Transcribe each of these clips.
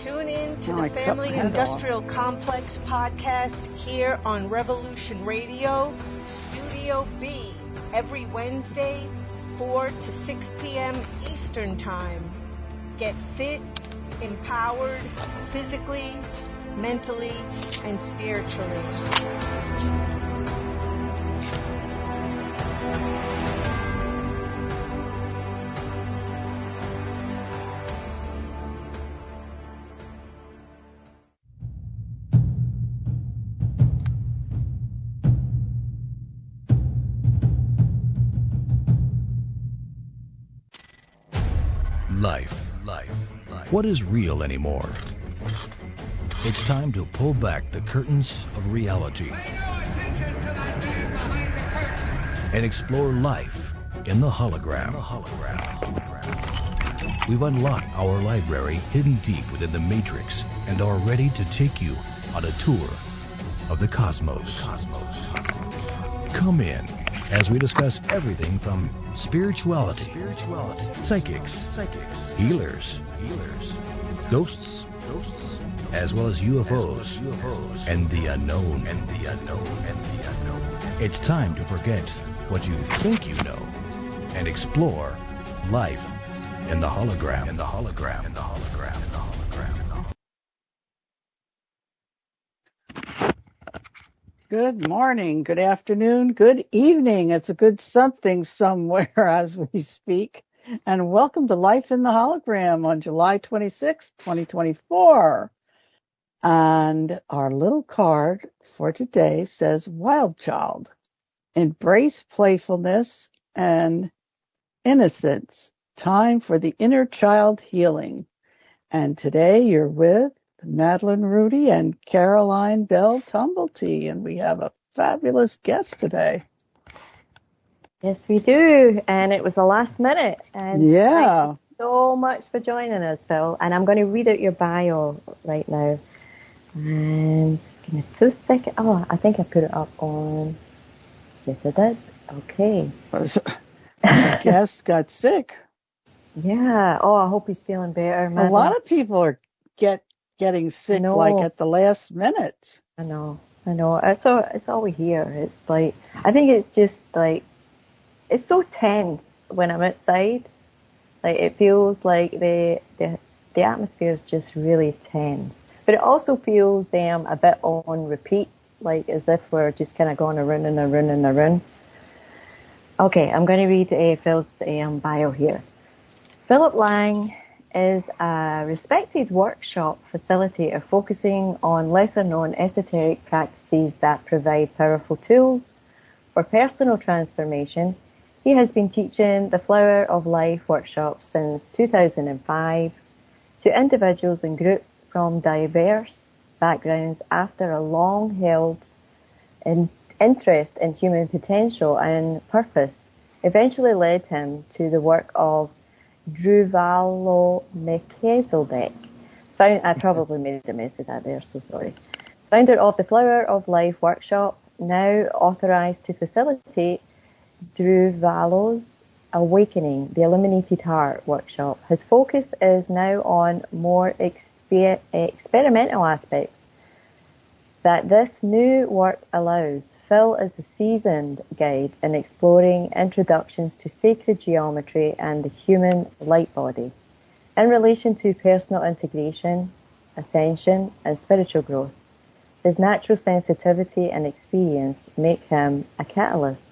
Tune in to the Family Industrial Complex podcast here on Revolution Radio, Studio B, every Wednesday, 4 to 6 p.m. Eastern Time. Get fit, empowered, physically, mentally, and spiritually. Life. What is real anymore? It's time to pull back the curtains of reality and explore life in the hologram. We've unlocked our library hidden deep within the matrix and are ready to take you on a tour of the cosmos. Come in as we discuss everything from spirituality, psychics, healers, ghosts, as well as UFOs, and the unknown. It's time to forget what you think you know and explore life in the hologram. Good morning, good afternoon, good evening. It's a good something somewhere as we speak. And welcome to Life in the Hologram on July 26, 2024. And our little card for today says, Wild Child, embrace playfulness and innocence. Time for the inner child healing. And today you're with Madeline Rudy and Caroline Bell Tumblety, and we have a fabulous guest today. Yes, we do, and it was the last minute. And yeah. Thank you so much for joining us, Phil. And I'm going to read out your bio right now. And just give me 2 seconds. Oh, I think I put it up on. Yes, I did. Okay. The guest got sick. Yeah. Oh, I hope he's feeling better, Madeline. A lot of people are getting sick like at the last minute. I know. It's all we hear. It's like, I think it's just like, it's so tense when I'm outside. Like, it feels like the atmosphere is just really tense. But it also feels a bit on repeat, like as if we're just kind of going around and around and around. Okay, I'm going to read Phil's bio here. Philip Laing is a respected workshop facilitator focusing on lesser-known esoteric practices that provide powerful tools for personal transformation. He has been teaching the Flower of Life workshops since 2005 to individuals and groups from diverse backgrounds after a long-held interest in human potential and purpose eventually led him to the work of Drunvalo Melchizedek. I probably made a mess of that there, so sorry. Founder of the Flower of Life workshop, now authorized to facilitate Drunvalo's Awakening, the Illuminated Heart workshop. His focus is now on more experimental aspects that this new work allows. Phil is a seasoned guide in exploring introductions to sacred geometry and the human lightbody. In relation to personal integration, ascension, and spiritual growth, his natural sensitivity and experience make him a catalyst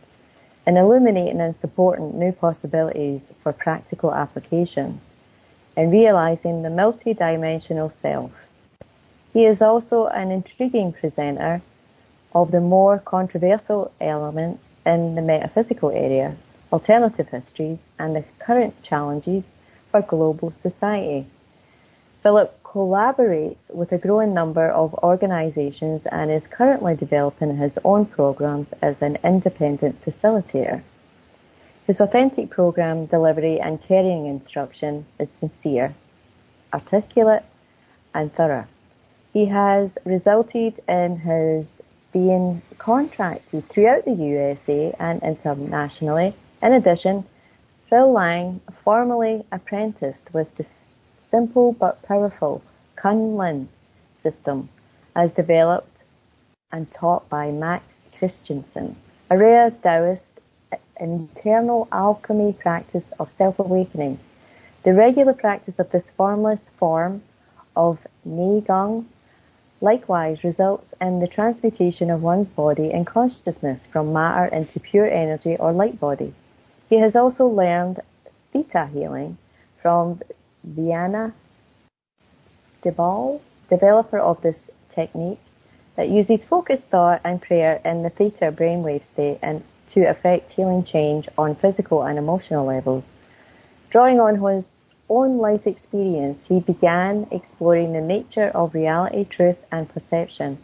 in illuminating and supporting new possibilities for practical applications and realizing the multidimensional self. He is also an intriguing presenter of the more controversial elements in the metaphysical area, alternative histories, and the current challenges for global society. Philip collaborates with a growing number of organizations and is currently developing his own programs as an independent facilitator. His authentic program delivery and carrying instruction is sincere, articulate, and thorough. He has resulted in his being contracted throughout the USA and internationally. In addition, Phil Laing formally apprenticed with the simple but powerful Kunlun system, as developed and taught by Max Christensen, a rare Taoist internal alchemy practice of self-awakening. The regular practice of this formless form of Neigong likewise results in the transmutation of one's body and consciousness from matter into pure energy or light body. He has also learned theta healing from Viana Stibal, developer of this technique, that uses focused thought and prayer in the theta brainwave state and to effect healing change on physical and emotional levels. Drawing on his own life experience, he began exploring the nature of reality, truth, and perception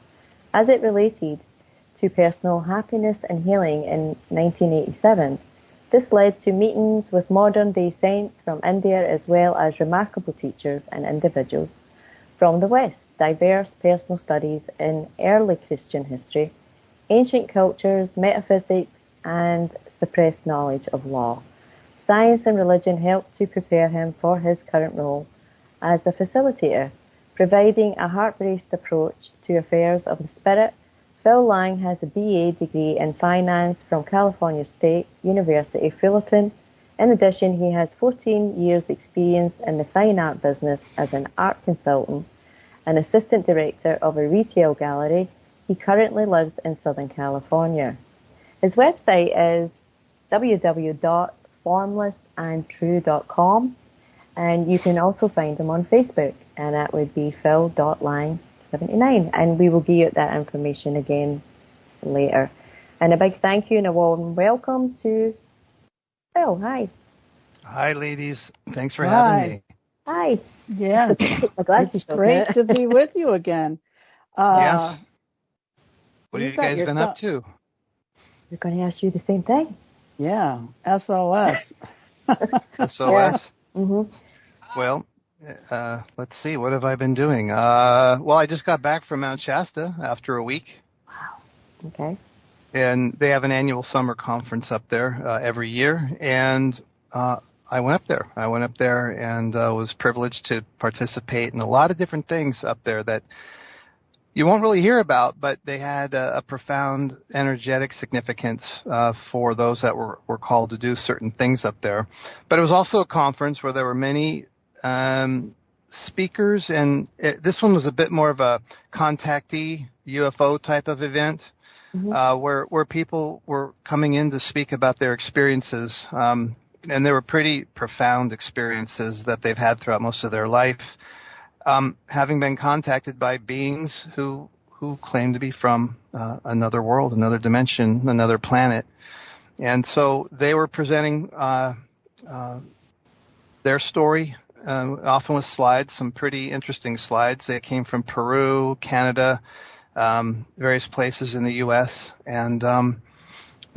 as it related to personal happiness and healing in 1987. This led to meetings with modern-day saints from India as well as remarkable teachers and individuals from the West, diverse personal studies in early Christian history, ancient cultures, metaphysics, and suppressed knowledge of law. Science and religion helped to prepare him for his current role as a facilitator, providing a heart-based approach to affairs of the spirit. Phil Laing has a BA degree in finance from California State University, Fullerton. In addition, he has 14 years' experience in the fine art business as an art consultant and assistant director of a retail gallery. He currently lives in Southern California. His website is www.formlessandtrue.com, and you can also find him on Facebook, and that would be phil.lang79, and we will give you that information again later. And a big thank you and a warm welcome to Phil. Hi. Hi, ladies. Thanks for having me. Hi. Yeah. It's great to be with you again. Yes. What have you guys been up to? We're going to ask you the same thing. Yeah. SOS. SOS? Yeah. Mm-hmm. Well, let's see. What have I been doing? Well, I just got back from Mount Shasta after a week. Wow. Okay. And they have an annual summer conference up there every year. And I went up there. And was privileged to participate in a lot of different things up there that you won't really hear about, but they had a profound energetic significance for those that were called to do certain things up there. But it was also a conference where there were many speakers, and this one was a bit more of a contactee UFO type of event, where people were coming in to speak about their experiences, and they were pretty profound experiences that they've had throughout most of their life. Having been contacted by beings who claim to be from another world, another dimension, another planet. And so they were presenting their story, often with slides, some pretty interesting slides. They came from Peru, Canada, various places in the U.S., and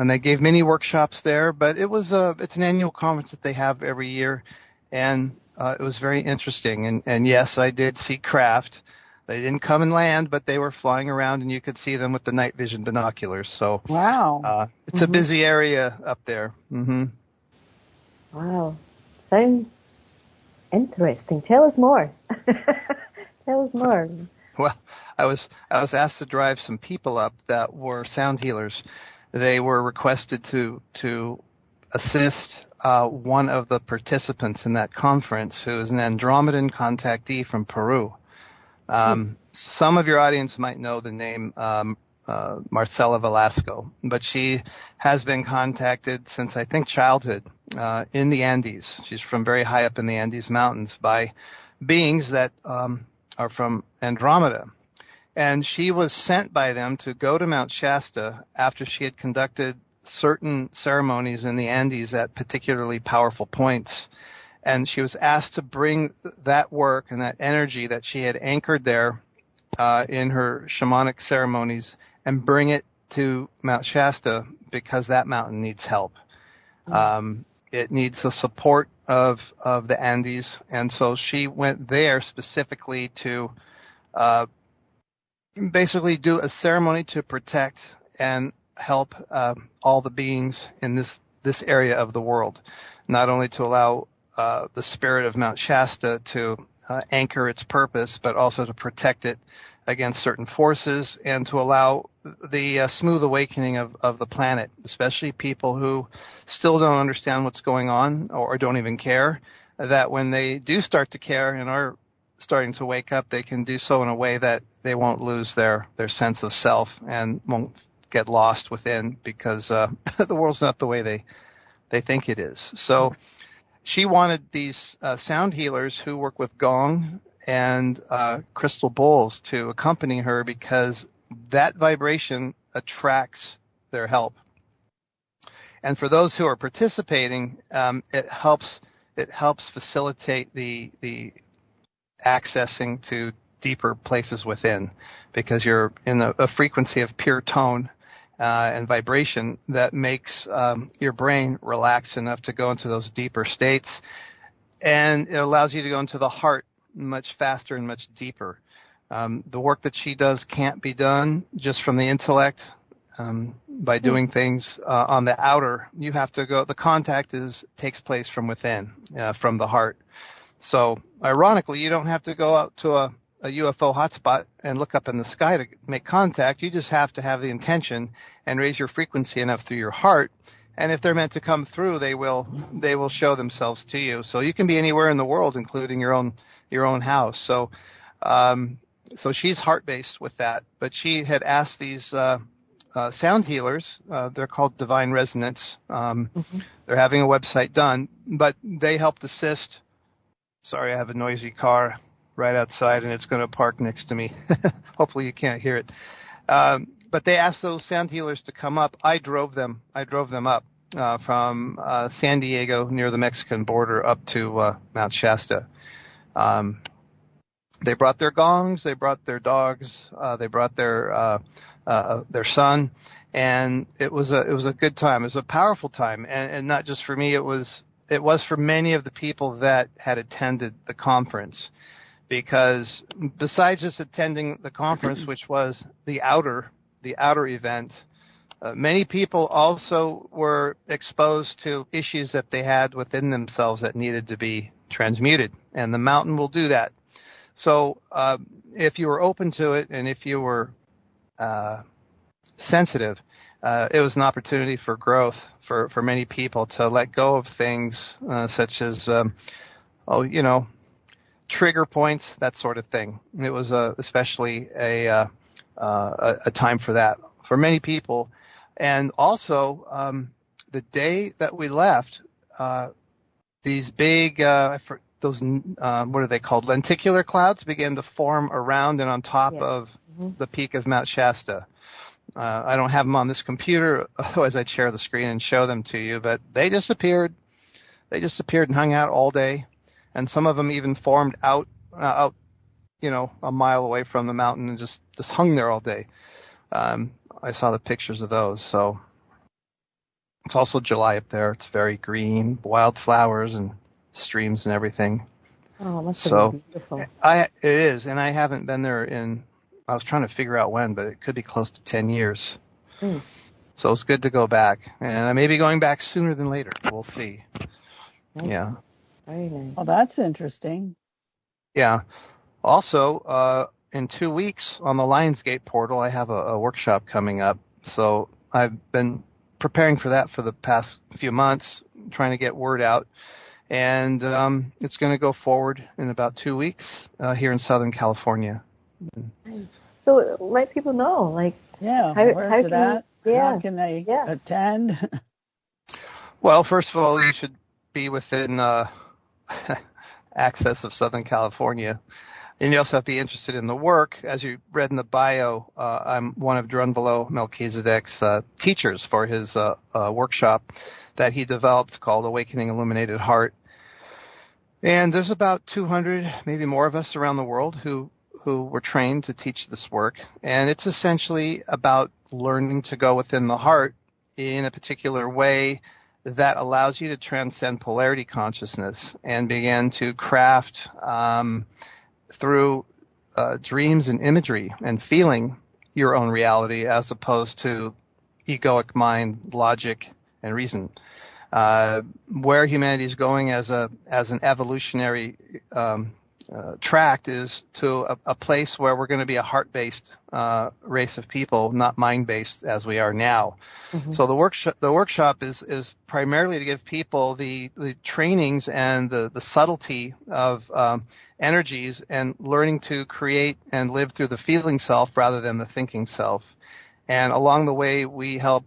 they gave many workshops there. But it's an annual conference that they have every year, and it was very interesting, and yes, I did see craft. They didn't come and land, but they were flying around, and you could see them with the night vision binoculars. So, wow, it's a busy area up there. Mm-hmm. Wow, sounds interesting. Tell us more. Tell us more. Well, I was asked to drive some people up that were sound healers. They were requested to assist one of the participants in that conference, who is an Andromedan contactee from Peru. Some of your audience might know the name Marcela Velasco, but she has been contacted since, I think, childhood in the Andes. She's from very high up in the Andes Mountains by beings that are from Andromeda. And she was sent by them to go to Mount Shasta after she had conducted certain ceremonies in the Andes at particularly powerful points. And she was asked to bring that work and that energy that she had anchored there in her shamanic ceremonies and bring it to Mount Shasta, because that mountain needs help. It needs the support of the Andes. And so she went there specifically to basically do a ceremony to protect and help all the beings in this area of the world, not only to allow the spirit of Mount Shasta to anchor its purpose, but also to protect it against certain forces and to allow the smooth awakening of the planet, especially people who still don't understand what's going on or don't even care, that when they do start to care and are starting to wake up, they can do so in a way that they won't lose their sense of self and won't get lost within, because the world's not the way they think it is. So she wanted these sound healers who work with gong and crystal bowls to accompany her, because that vibration attracts their help. And for those who are participating, it helps facilitate the accessing to deeper places within, because you're in a frequency of pure tone and vibration that makes your brain relax enough to go into those deeper states, and it allows you to go into the heart much faster and much deeper. The work that she does can't be done just from the intellect by doing things on the outer. You have to go. The contact takes place from within, from the heart. So, ironically, you don't have to go out to a UFO hotspot and look up in the sky to make contact. You just have to have the intention and raise your frequency enough through your heart. And if they're meant to come through, they will show themselves to you. So you can be anywhere in the world, including your own house. So, so she's heart-based with that. But she had asked these sound healers. They're called Divine Resonance. They're having a website done, but they helped assist. Sorry, I have a noisy car right outside, and it's going to park next to me. Hopefully you can't hear it. But they asked those sound healers to come up. I drove them up from San Diego near the Mexican border up to Mount Shasta. They brought their gongs, they brought their dogs, they brought their son, and it was a good time. It was a powerful time, and not just for me. It was for many of the people that had attended the conference, because besides just attending the conference, which was the outer event, many people also were exposed to issues that they had within themselves that needed to be transmuted, and the mountain will do that. So if you were open to it and if you were sensitive, it was an opportunity for growth for many people to let go of things such as, trigger points, that sort of thing. It was especially a time for that for many people. And also, the day that we left, these big, what are they called? Lenticular clouds began to form around and on top of the peak of Mount Shasta. I don't have them on this computer, otherwise I'd share the screen and show them to you, but they just appeared. They just appeared and hung out all day, and some of them even formed out, a mile away from the mountain and just hung there all day. I saw the pictures of those. So it's also July up there. It's very green, wildflowers and streams and everything. Oh, must have been beautiful. It is, and I haven't been there I was trying to figure out when, but it could be close to 10 years. So it's good to go back. And I may be going back sooner than later. We'll see. Nice. Yeah. Very nice. Well, that's interesting. Yeah. Also, in 2 weeks on the Lionsgate portal, I have a workshop coming up. So I've been preparing for that for the past few months, trying to get word out. And it's going to go forward in about 2 weeks here in Southern California. Nice. So let people know, where's it at? How can they attend? Well, first of all, you should be within access of Southern California. And you also have to be interested in the work. As you read in the bio, I'm one of Drunvalo Melchizedek's teachers for his workshop that he developed called Awakening Illuminated Heart. And there's about 200, maybe more of us around the world who were trained to teach this work. And it's essentially about learning to go within the heart in a particular way that allows you to transcend polarity consciousness and begin to craft through dreams and imagery and feeling your own reality as opposed to egoic mind, logic, and reason. Where humanity is going as an evolutionary tracked is to a place where we're going to be a heart-based race of people, not mind-based as we are now. Mm-hmm. So the workshop is primarily to give people the trainings and the subtlety of energies and learning to create and live through the feeling self rather than the thinking self. And along the way, we help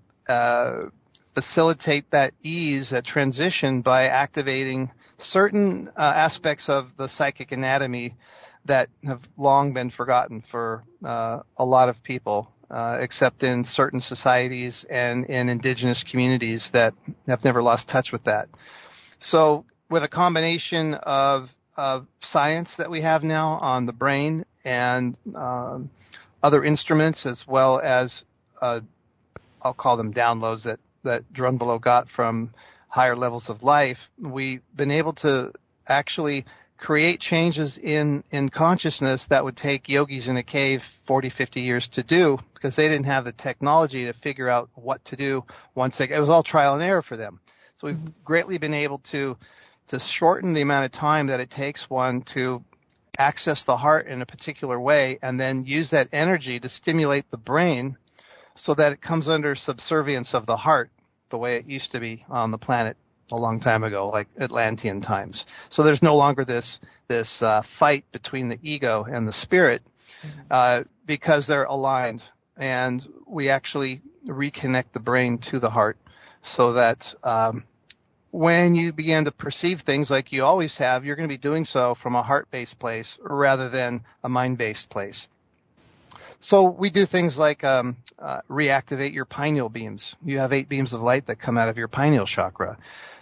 facilitate that ease, that transition by activating certain aspects of the psychic anatomy that have long been forgotten for a lot of people, except in certain societies and in indigenous communities that have never lost touch with that. So with a combination of science that we have now on the brain and other instruments, as well as I'll call them downloads that Drunvalo got from higher levels of life, we've been able to actually create changes in consciousness that would take yogis in a cave 40, 50 years to do, because they didn't have the technology to figure out what to do once it was all trial and error for them. So we've greatly been able to shorten the amount of time that it takes one to access the heart in a particular way and then use that energy to stimulate the brain so that it comes under subservience of the heart the way it used to be on the planet a long time ago, like Atlantean times. So there's no longer this fight between the ego and the spirit because they're aligned, and we actually reconnect the brain to the heart so that when you begin to perceive things like you always have, you're going to be doing so from a heart-based place rather than a mind-based place. So we do things like reactivate your pineal beams. You have 8 beams of light that come out of your pineal chakra.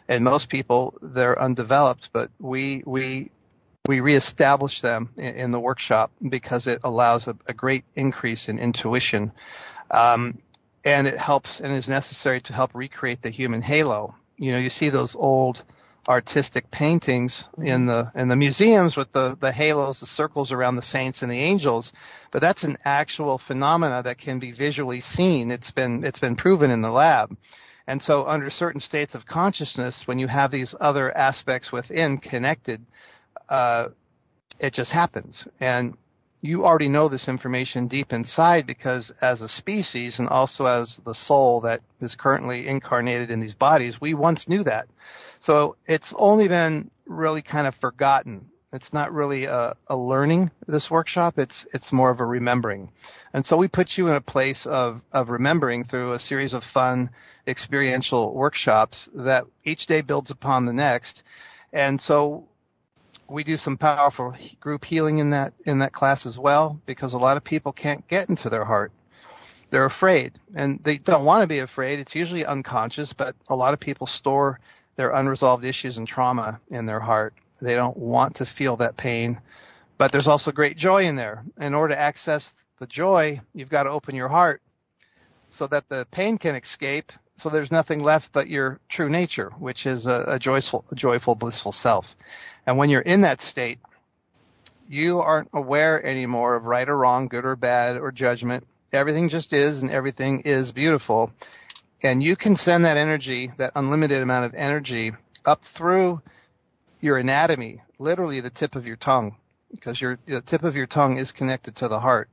And most people, they're undeveloped, but we reestablish them in the workshop because it allows a great increase in intuition. And it helps and is necessary to help recreate the human halo. You know, you see those old artistic paintings in the museums with the halos, the circles around the saints and the angels, but that's an actual phenomena that can be visually seen. It's been proven in the lab. And so under certain states of consciousness, when you have these other aspects within connected, it just happens. And you already know this information deep inside because as a species and also as the soul that is currently incarnated in these bodies, we once knew that. So it's only been really kind of forgotten. It's not really a learning, this workshop. It's more of a remembering. And so we put you in a place of remembering through a series of fun experiential workshops that each day builds upon the next. And so we do some powerful group healing in that class as well, because a lot of people can't get into their heart. They're afraid, and they don't want to be afraid. It's usually unconscious, but a lot of people store their unresolved issues and trauma in their heart. They don't want to feel that pain, but there's also great joy in there. In order to access the joy, you've got to open your heart so that the pain can escape, so there's nothing left but your true nature, which is a joyful, blissful self. And when you're in that state, you aren't aware anymore of right or wrong, good or bad, or judgment. Everything just is, and everything is beautiful. And you can send that energy, that unlimited amount of energy, up through your anatomy, literally the tip of your tongue, because the tip of your tongue is connected to the heart.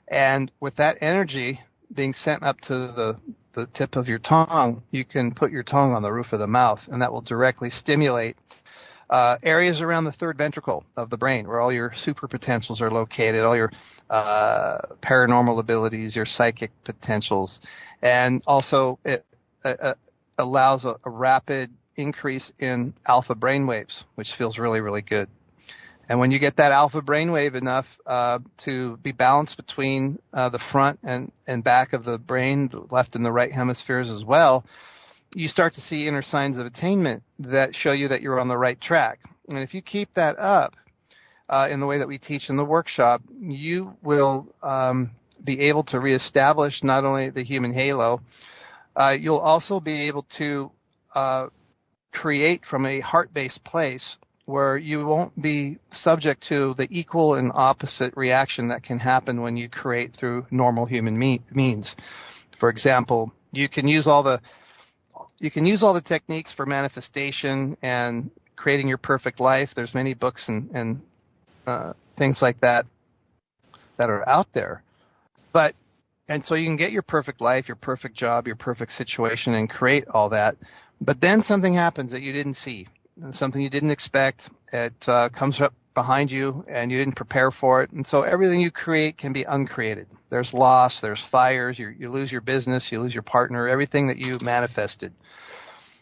And with that energy being sent up to the tip of your tongue, you can put your tongue on the roof of the mouth, and that will directly stimulate areas around the third ventricle of the brain, where all your super potentials are located, all your paranormal abilities, your psychic potentials. And also it allows a rapid increase in alpha brainwaves, which feels really, really good. And when you get that alpha brainwave enough to be balanced between the front and back of the brain, the left and the right hemispheres as well, you start to see inner signs of attainment that show you that you're on the right track. And if you keep that up in the way that we teach in the workshop, you will be able to reestablish not only the human halo, you'll also be able to create from a heart-based place where you won't be subject to the equal and opposite reaction that can happen when you create through normal human means. For example, you can use all the techniques for manifestation and creating your perfect life. There's many books and things like that are out there. And so you can get your perfect life, your perfect job, your perfect situation, and create all that. But then something happens that you didn't see, something you didn't expect. It comes up behind you, and you didn't prepare for it. And so everything you create can be uncreated. There's loss, there's fires, you lose your business, you lose your partner, everything that you manifested.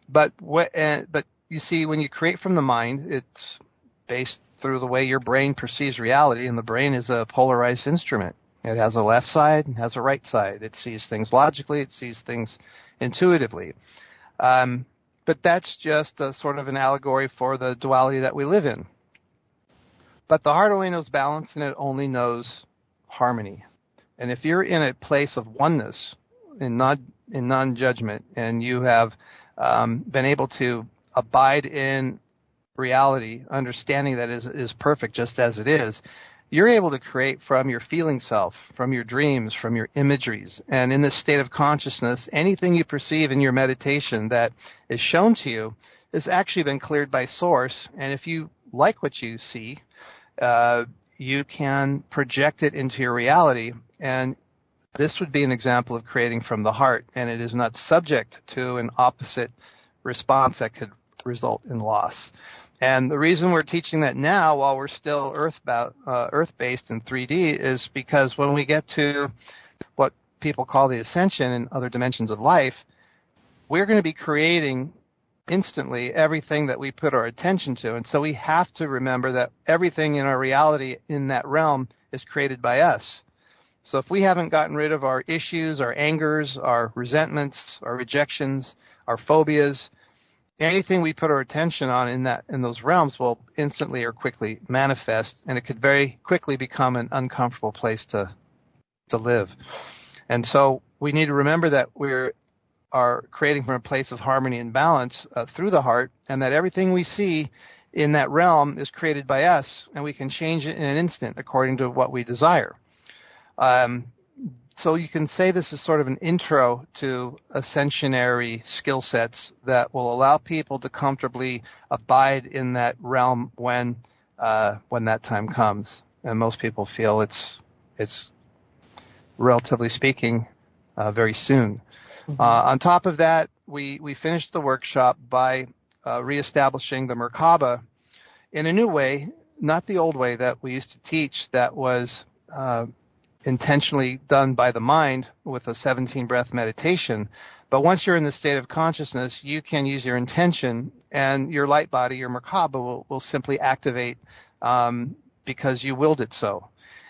But you see, when you create from the mind, it's based through the way your brain perceives reality, and the brain is a polarized instrument. It has a left side and has a right side. It sees things logically. It sees things intuitively. But that's just a sort of an allegory for the duality that we live in. But the heart only knows balance, and it only knows harmony. And if you're in a place of oneness, in non-judgment, and you have been able to abide in reality, understanding that is perfect just as it is, you're able to create from your feeling self, from your dreams, from your imageries. And in this state of consciousness, anything you perceive in your meditation that is shown to you has actually been cleared by Source. And if you like what you see, you can project it into your reality. And this would be an example of creating from the heart, and it is not subject to an opposite response that could result in loss. And the reason we're teaching that now, while we're still earth-based in 3D, is because when we get to what people call the ascension and other dimensions of life, we're going to be creating instantly everything that we put our attention to. And so we have to remember that everything in our reality in that realm is created by us. So if we haven't gotten rid of our issues, our angers, our resentments, our rejections, our phobias, anything we put our attention on in those realms will instantly or quickly manifest, and it could very quickly become an uncomfortable place to live. And so we need to remember that we are creating from a place of harmony and balance through the heart, and that everything we see in that realm is created by us, and we can change it in an instant according to what we desire. So you can say this is sort of an intro to ascensionary skill sets that will allow people to comfortably abide in that realm when that time comes. And most people feel it's relatively speaking very soon. Mm-hmm. On top of that, we finished the workshop by reestablishing the Merkaba in a new way, not the old way that we used to teach that was intentionally done by the mind with a 17-breath meditation. But once you're in the state of consciousness, you can use your intention, and your light body, your Merkaba, will simply activate because you willed it so.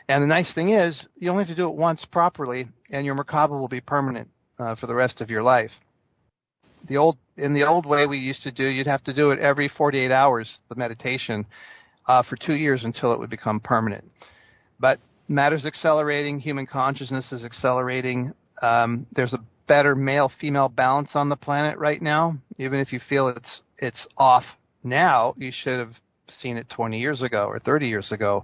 And the nice thing is, you only have to do it once properly, and your Merkaba will be permanent for the rest of your life. In the old way we used to do, you'd have to do it every 48 hours, the meditation, for 2 years until it would become permanent. But matter's accelerating, human consciousness is accelerating. There's a better male-female balance on the planet right now. Even if you feel it's off now, you should have seen it 20 years ago or 30 years ago.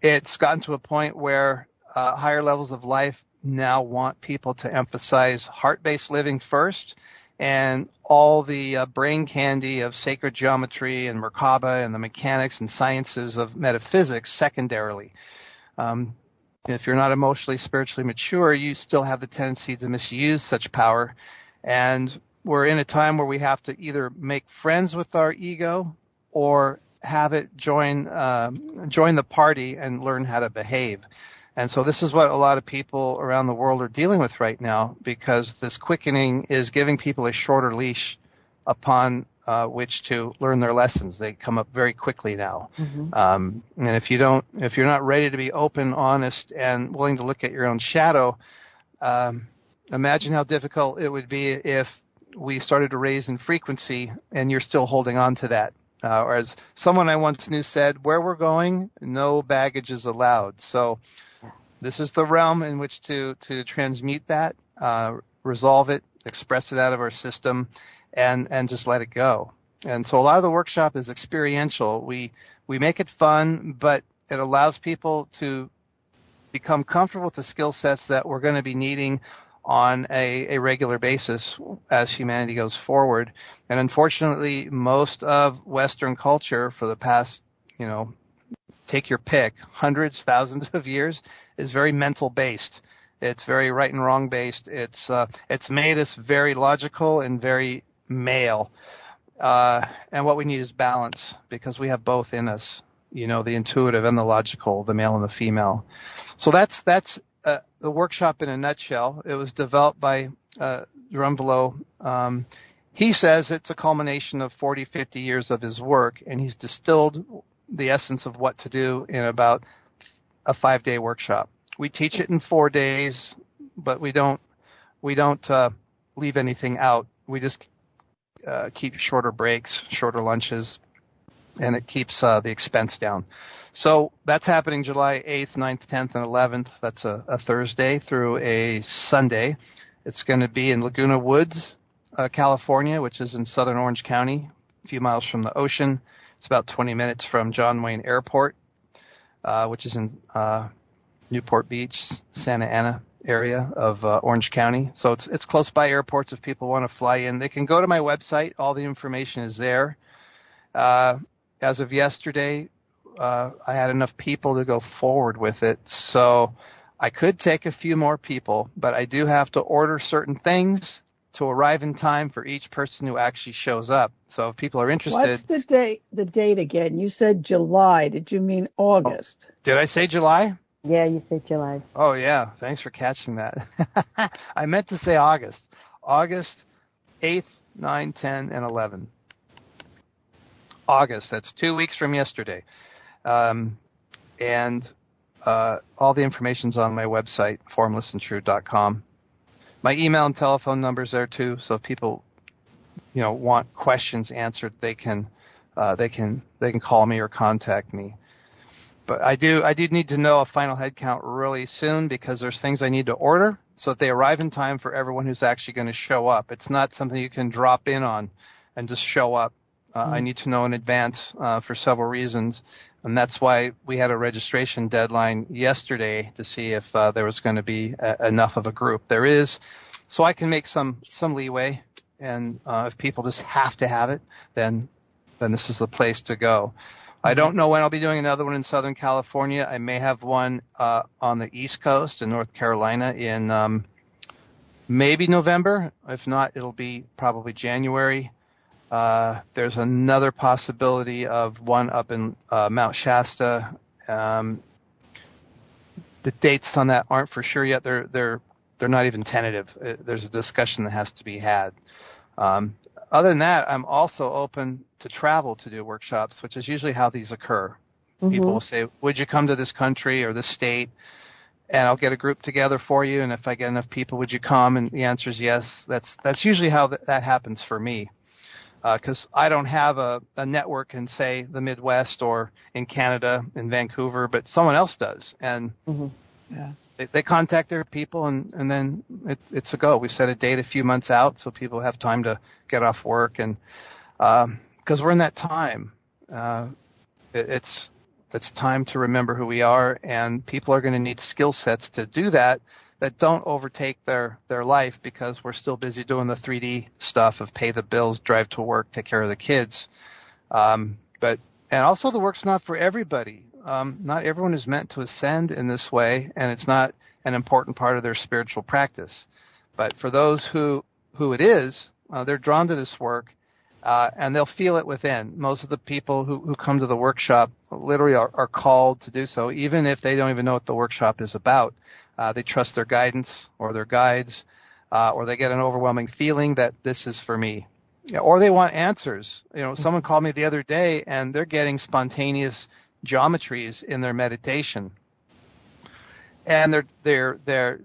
It's gotten to a point where higher levels of life now want people to emphasize heart-based living first, and all the brain candy of sacred geometry and Merkaba and the mechanics and sciences of metaphysics secondarily. If you're not emotionally, spiritually mature, you still have the tendency to misuse such power. And we're in a time where we have to either make friends with our ego or have it join the party and learn how to behave. And so this is what a lot of people around the world are dealing with right now, because this quickening is giving people a shorter leash upon which to learn their lessons. They come up very quickly now. Mm-hmm. And if you're not ready to be open, honest, and willing to look at your own shadow, imagine how difficult it would be if we started to raise in frequency and you're still holding on to that. Or as someone I once knew said, where we're going, no baggage is allowed. So this is the realm in which to transmute that, resolve it, express it out of our system, and just let it go. And so a lot of the workshop is experiential. We make it fun, but it allows people to become comfortable with the skill sets that we're going to be needing on a regular basis as humanity goes forward. And unfortunately, most of Western culture for the past, take your pick, hundreds, thousands of years, is very mental based. It's very right and wrong based. It's made us very logical and very male. And what we need is balance, because we have both in us, the intuitive and the logical, the male and the female. So that's the workshop in a nutshell. It was developed by Drunvalo. He says it's a culmination of 40, 50 years of his work, and he's distilled the essence of what to do in about a 5-day workshop. We teach it in 4 days, but we don't leave anything out. We just keep shorter breaks, shorter lunches, and it keeps the expense down. So that's happening July 8th, 9th, 10th, and 11th. That's a Thursday through a Sunday. It's going to be in Laguna Woods, California, which is in southern Orange County, a few miles from the ocean. It's about 20 minutes from John Wayne Airport, which is in Newport Beach, Santa Ana area of Orange County. So it's close by airports. If people want to fly in, they can go to my website. All the information is there. As of yesterday, I had enough people to go forward with it. So I could take a few more people, but I do have to order certain things to arrive in time for each person who actually shows up. So if people are interested... What's the date again? You said July. Did you mean August? Oh, did I say July? Yeah, you said July. Oh, yeah. Thanks for catching that. I meant to say August. August 8th, 9, 10, and 11. August. That's 2 weeks from yesterday. And all the information's on my website, formlessandtrue.com. My email and telephone number's there too, so if people, want questions answered, they can call me or contact me. But I do need to know a final head count really soon, because there's things I need to order so that they arrive in time for everyone who's actually going to show up. It's not something you can drop in on and just show up. I need to know in advance for several reasons, and that's why we had a registration deadline yesterday to see if there was going to be enough of a group. There is, so I can make some leeway, and if people just have to have it, then this is the place to go. I don't know when I'll be doing another one in Southern California. I may have one on the East Coast in North Carolina in maybe November. If not, it'll be probably January. There's another possibility of one up in Mount Shasta. The dates on that aren't for sure yet. They're not even tentative. There's a discussion that has to be had. Other than that, I'm also open to travel to do workshops, which is usually how these occur. Mm-hmm. People will say, would you come to this country or this state? And I'll get a group together for you. And if I get enough people, would you come? And the answer is yes. That's usually how that happens for me. Because I don't have a network in, say, the Midwest or in Canada, in Vancouver, but someone else does. And they contact their people, and then it's a go. We set a date a few months out so people have time to get off work. And because we're in that time, it's time to remember who we are, and people are going to need skill sets to do that don't overtake their life, because we're still busy doing the 3D stuff of pay the bills, drive to work, take care of the kids. And also the work's not for everybody. Not everyone is meant to ascend in this way, and it's not an important part of their spiritual practice. But for those who it is, they're drawn to this work, and they'll feel it within. Most of the people who come to the workshop literally are called to do so, even if they don't even know what the workshop is about. They trust their guidance or their guides, or they get an overwhelming feeling that this is for me. Or they want answers. Someone called me the other day, and they're getting spontaneous geometries in their meditation. And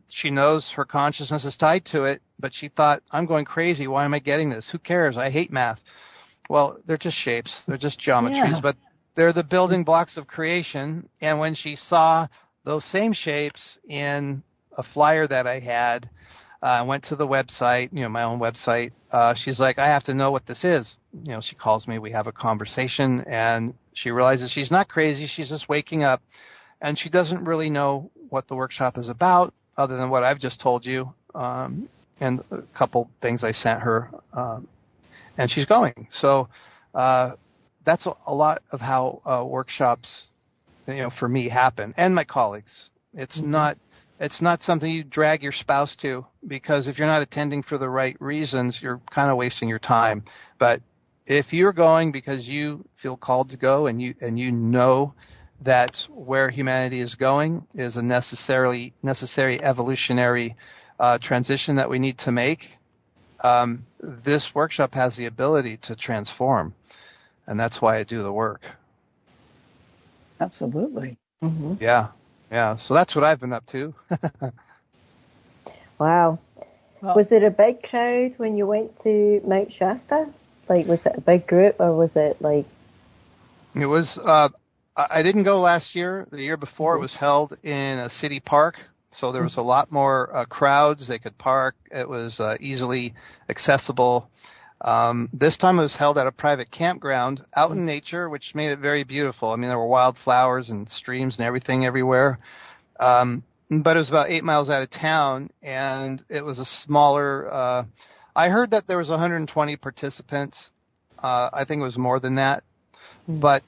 she knows her consciousness is tied to it, but she thought, I'm going crazy. Why am I getting this? Who cares? I hate math. Well, they're just shapes. They're just geometries, but they're the building blocks of creation. And when she saw those same shapes in a flyer that I had, I went to the website, my own website. She's like, I have to know what this is. She calls me, we have a conversation, and she realizes she's not crazy. She's just waking up, and she doesn't really know what the workshop is about other than what I've just told you, and a couple things I sent her, and she's going. So that's a lot of how workshops for me happen, and my colleagues. It's not something you drag your spouse to, because if you're not attending for the right reasons, you're kind of wasting your time. But if you're going because you feel called to go, and you know that where humanity is going is a necessary evolutionary transition that we need to make, this workshop has the ability to transform, and that's why I do the work. Absolutely. Mm-hmm. Yeah. So that's what I've been up to. Wow. Well, was it a big crowd when you went to Mount Shasta? Like, was it a big group, or was it like? It was. I didn't go last year. The year before, it was held in a city park, so there was a lot more crowds. They could park. It was easily accessible. This time it was held at a private campground out in nature, which made it very beautiful. I mean, there were wildflowers and streams and everything everywhere. But it was about 8 miles out of town, and it was a smaller. I heard that there was 120 participants. I think it was more than that. But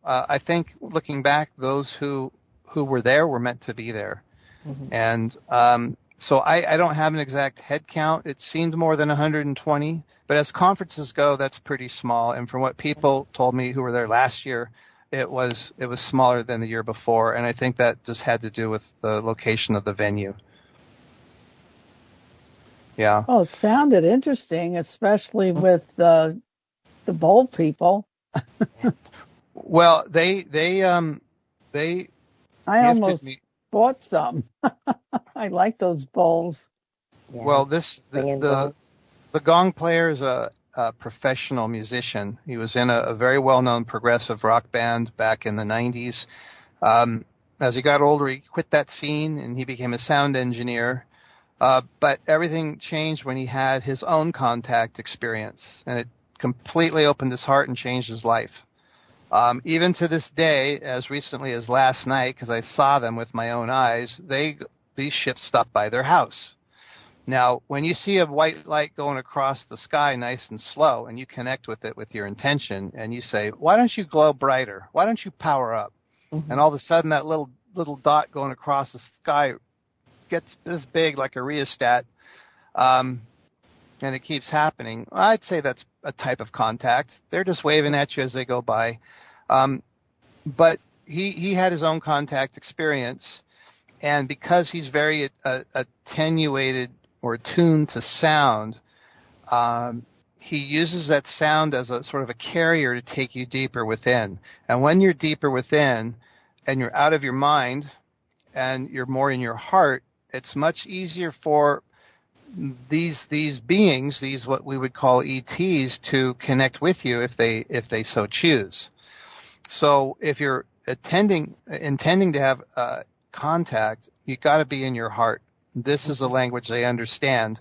I think looking back, those who were there were meant to be there. And so I don't have an exact head count. It seemed more than 120. But as conferences go, that's pretty small. And from what people told me who were there last year, it was smaller than the year before. And I think that just had to do with the location of the venue. Yeah. Oh, it sounded interesting, especially with the bowl people. Well, they I almost me. bought some. I like those bowls. Yes. Well, the gong player is a professional musician. He was in a very well-known progressive rock band back in the 90s. As he got older, he quit that scene and he became a sound engineer. But everything changed when he had his own contact experience, and it completely opened his heart and changed his life. Even to this day, as recently as last night, because I saw them with my own eyes, these ships stopped by their house. Now, when you see a white light going across the sky nice and slow, and you connect with it with your intention, and you say, why don't you glow brighter? Why don't you power up? And all of a sudden, that little dot going across the sky gets this big like a rheostat, and it keeps happening. I'd say that's a type of contact. They're just waving at you as they go by. But he had his own contact experience, and because he's very attenuated or attuned to sound, he uses that sound as a sort of a carrier to take you deeper within. And when you're deeper within and you're out of your mind and you're more in your heart, it's much easier for these beings, these what we would call ETs, to connect with you if they so choose. So if you're intending to have contact, you've got to be in your heart. This is a language they understand.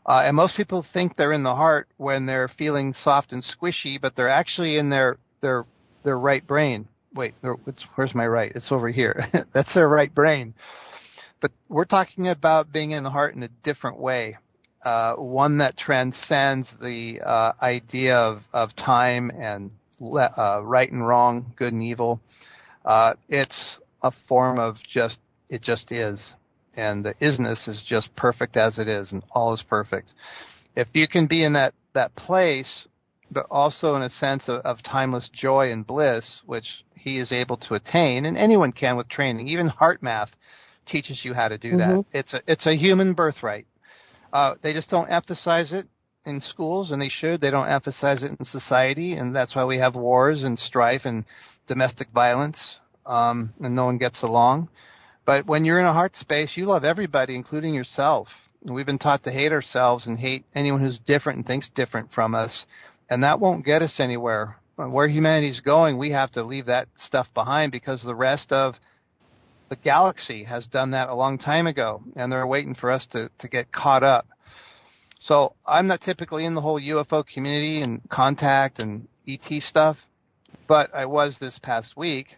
And most people think they're in the heart when they're feeling soft and squishy, but they're actually in their right brain. Wait, where's my right? It's over here. That's their right brain. But we're talking about being in the heart in a different way, one that transcends the idea of time and right and wrong, good and evil. It's a form of it just is. And the isness is just perfect as it is, and all is perfect. If you can be in that place, but also in a sense of timeless joy and bliss, which he is able to attain, and anyone can with training. Even heart math teaches you how to do that. It's a human birthright. They just don't emphasize it in schools, and they should. They don't emphasize it in society, and that's why we have wars and strife and domestic violence, and no one gets along. But when you're in a heart space, you love everybody, including yourself. And we've been taught to hate ourselves and hate anyone who's different and thinks different from us, and that won't get us anywhere. Where humanity's going, we have to leave that stuff behind, because the rest of the galaxy has done that a long time ago, and they're waiting for us to get caught up. So I'm not typically in the whole UFO community and contact and ET stuff, but I was this past week.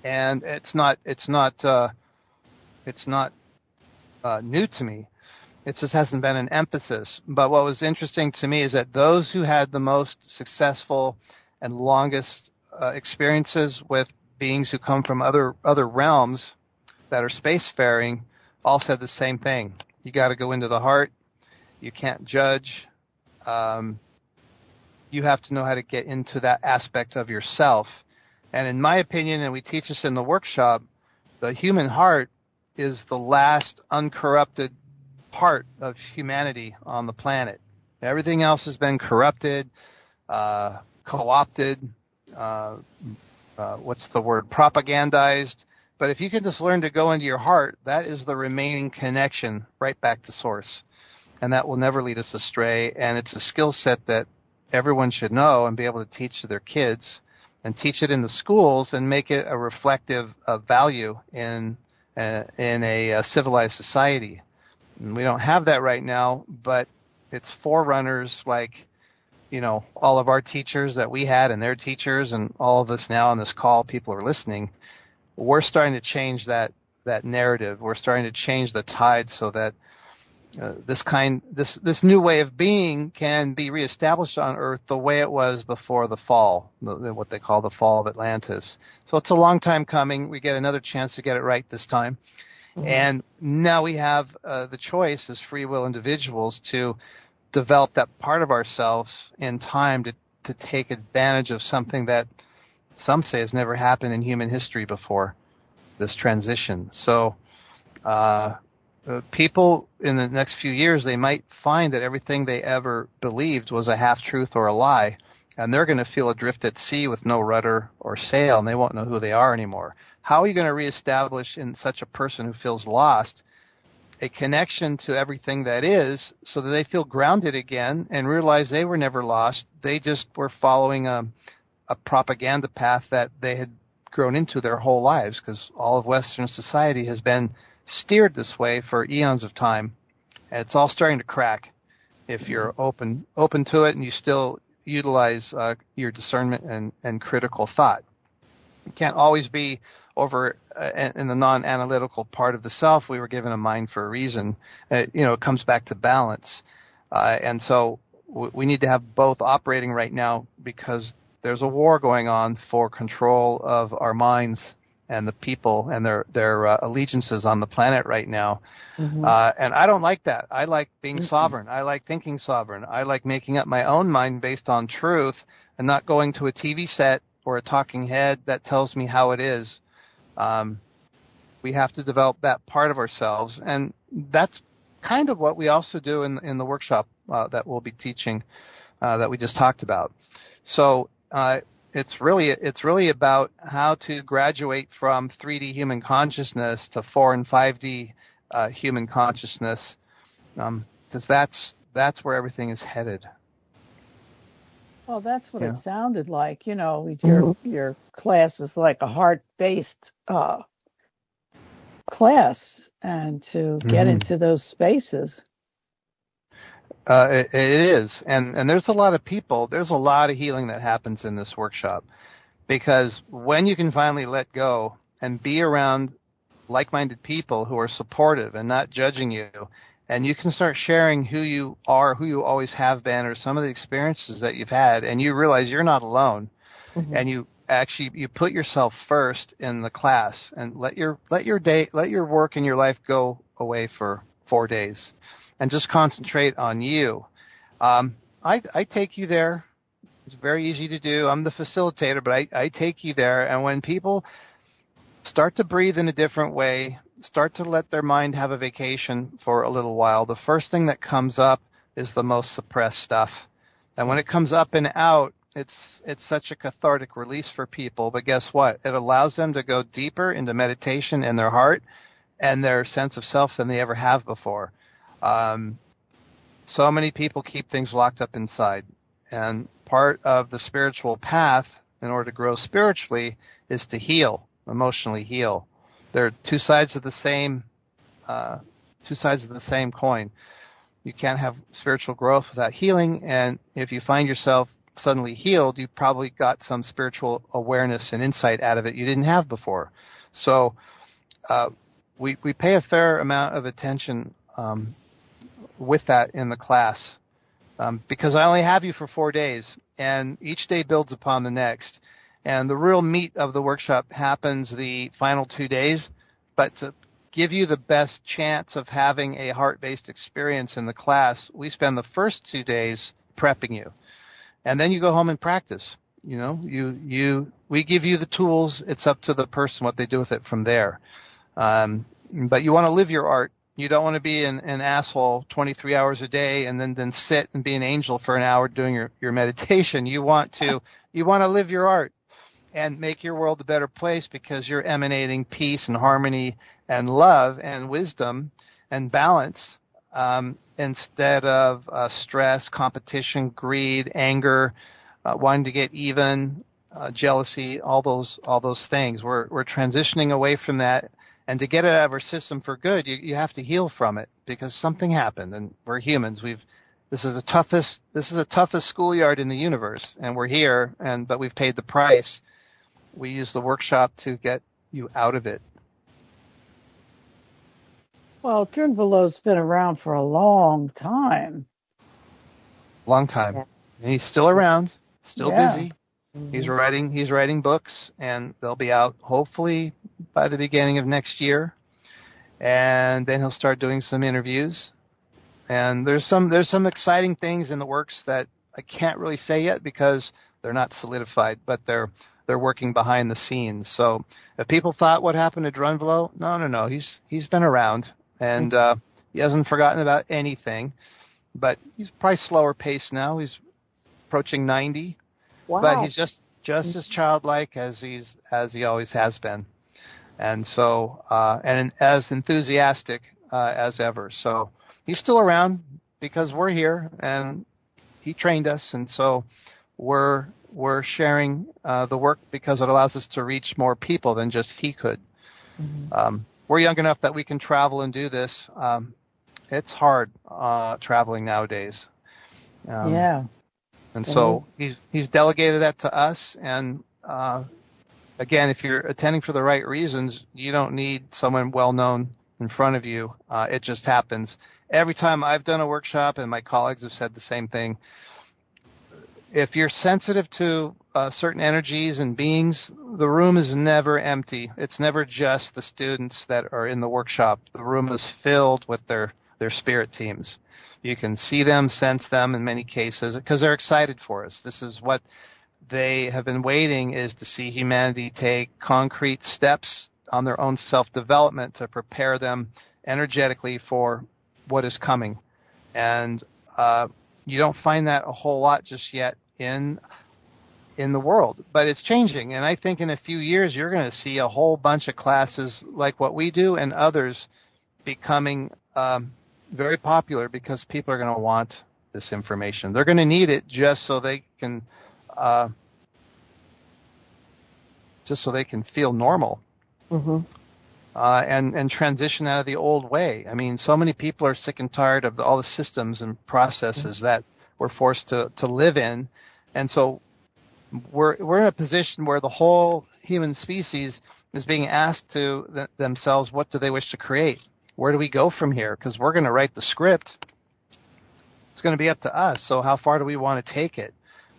And it's not new to me. It just hasn't been an emphasis. But what was interesting to me is that those who had the most successful and longest experiences with beings who come from other realms that are spacefaring all said the same thing. You got to go into the heart. You can't judge. You have to know how to get into that aspect of yourself. And in my opinion, and we teach this in the workshop, the human heart is the last uncorrupted part of humanity on the planet. Everything else has been corrupted, co-opted, propagandized. But if you can just learn to go into your heart, that is the remaining connection right back to source. And that will never lead us astray. And it's a skill set that everyone should know and be able to teach to their kids and teach it in the schools and make it a reflective of value in a civilized society. And we don't have that right now, but it's forerunners like, all of our teachers that we had and their teachers and all of us now on this call, people are listening. We're starting to change that narrative. We're starting to change the tide so that this new way of being can be reestablished on Earth the way it was before the fall, what they call the fall of Atlantis. So it's a long time coming. We get another chance to get it right this time. Mm-hmm. And now we have the choice as free will individuals to develop that part of ourselves in time to take advantage of something that some say has never happened in human history before, this transition. So people in the next few years, they might find that everything they ever believed was a half-truth or a lie, and they're going to feel adrift at sea with no rudder or sail, and they won't know who they are anymore. How are you going to reestablish in such a person who feels lost a connection to everything that is so that they feel grounded again and realize they were never lost? They just were following a propaganda path that they had grown into their whole lives, because all of Western society has been steered this way for eons of time, and it's all starting to crack if you're open to it and you still utilize your discernment and critical thought. You can't always be over in the non-analytical part of the self. We were given a mind for a reason. It comes back to balance, and so we need to have both operating right now, because there's a war going on for control of our minds and the people and their allegiances on the planet right now. Mm-hmm. And I don't like that. I like being sovereign. I like thinking sovereign. I like making up my own mind based on truth and not going to a TV set or a talking head that tells me how it is. We have to develop that part of ourselves. And that's kind of what we also do in the workshop that we'll be teaching that we just talked about. So it's really about how to graduate from 3D human consciousness to 4 and 5D human consciousness, because that's where everything is headed. Well, that's what it sounded like. Your class is like a heart-based class, and to get into those spaces. It is, and there's a lot of people, there's a lot of healing that happens in this workshop, because when you can finally let go and be around like-minded people who are supportive and not judging you, and you can start sharing who you are, who you always have been, or some of the experiences that you've had, and you realize you're not alone, and you put yourself first in the class, and let your work and your life go away for 4 days. And just concentrate on you. I take you there. It's very easy to do. I'm the facilitator, but I take you there. And when people start to breathe in a different way, start to let their mind have a vacation for a little while, the first thing that comes up is the most suppressed stuff. And when it comes up and out, it's such a cathartic release for people. But guess what? It allows them to go deeper into meditation in their heart and their sense of self than they ever have before. So many people keep things locked up inside, and part of the spiritual path in order to grow spiritually is to heal, emotionally heal. They're two sides of the same coin. You can't have spiritual growth without healing, and if you find yourself suddenly healed, you probably got some spiritual awareness and insight out of it you didn't have before. So we pay a fair amount of attention with that in the class, because I only have you for 4 days, and each day builds upon the next. And the real meat of the workshop happens the final 2 days. But to give you the best chance of having a heart-based experience in the class, we spend the first 2 days prepping you. And then you go home and practice. We give you the tools. It's up to the person what they do with it from there. But you want to live your art. You don't want to be an asshole 23 hours a day and then sit and be an angel for an hour doing your meditation. You want to live your art and make your world a better place because you're emanating peace and harmony and love and wisdom and balance instead of stress, competition, greed, anger, wanting to get even, jealousy, all those things. We're transitioning away from that. And to get it out of our system for good, you have to heal from it because something happened, and we're humans. This is the toughest schoolyard in the universe, and we're here. But we've paid the price. We use the workshop to get you out of it. Well, Drunvalo's been around for a long time. Long time. Yeah. And he's still around, still busy. Mm-hmm. He's writing books, and they'll be out hopefully by the beginning of next year. And then he'll start doing some interviews. And there's some exciting things in the works that I can't really say yet because they're not solidified, but they're working behind the scenes. So if people thought what happened to Drunvalo, no, he's been around, and he hasn't forgotten about anything. But he's probably slower paced now. He's approaching 90. Wow. But he's just as childlike as he always has been, and so and as enthusiastic as ever. So he's still around because we're here, and he trained us, and so we're sharing the work because it allows us to reach more people than just he could. Mm-hmm. We're young enough that we can travel and do this. It's hard traveling nowadays. Yeah. And so he's delegated that to us. And again, if you're attending for the right reasons, you don't need someone well-known in front of you. It just happens. Every time I've done a workshop, and my colleagues have said the same thing, if you're sensitive to certain energies and beings, the room is never empty. It's never just the students that are in the workshop. The room is filled with their spirit teams. You can see them, sense them in many cases because they're excited for us. This is what they have been waiting, is to see humanity take concrete steps on their own self-development to prepare them energetically for what is coming. And you don't find that a whole lot just yet in the world, but it's changing. And I think in a few years you're going to see a whole bunch of classes like what we do and others becoming very popular because people are going to want this information. They're going to need it just so they can feel normal. Mm-hmm. And transition out of the old way. I mean, so many people are sick and tired of all the systems and processes that we're forced to live in, and so we're in a position where the whole human species is being asked to themselves, what do they wish to create? Where do we go from here? Because we're going to write the script. It's going to be up to us. So how far do we want to take it?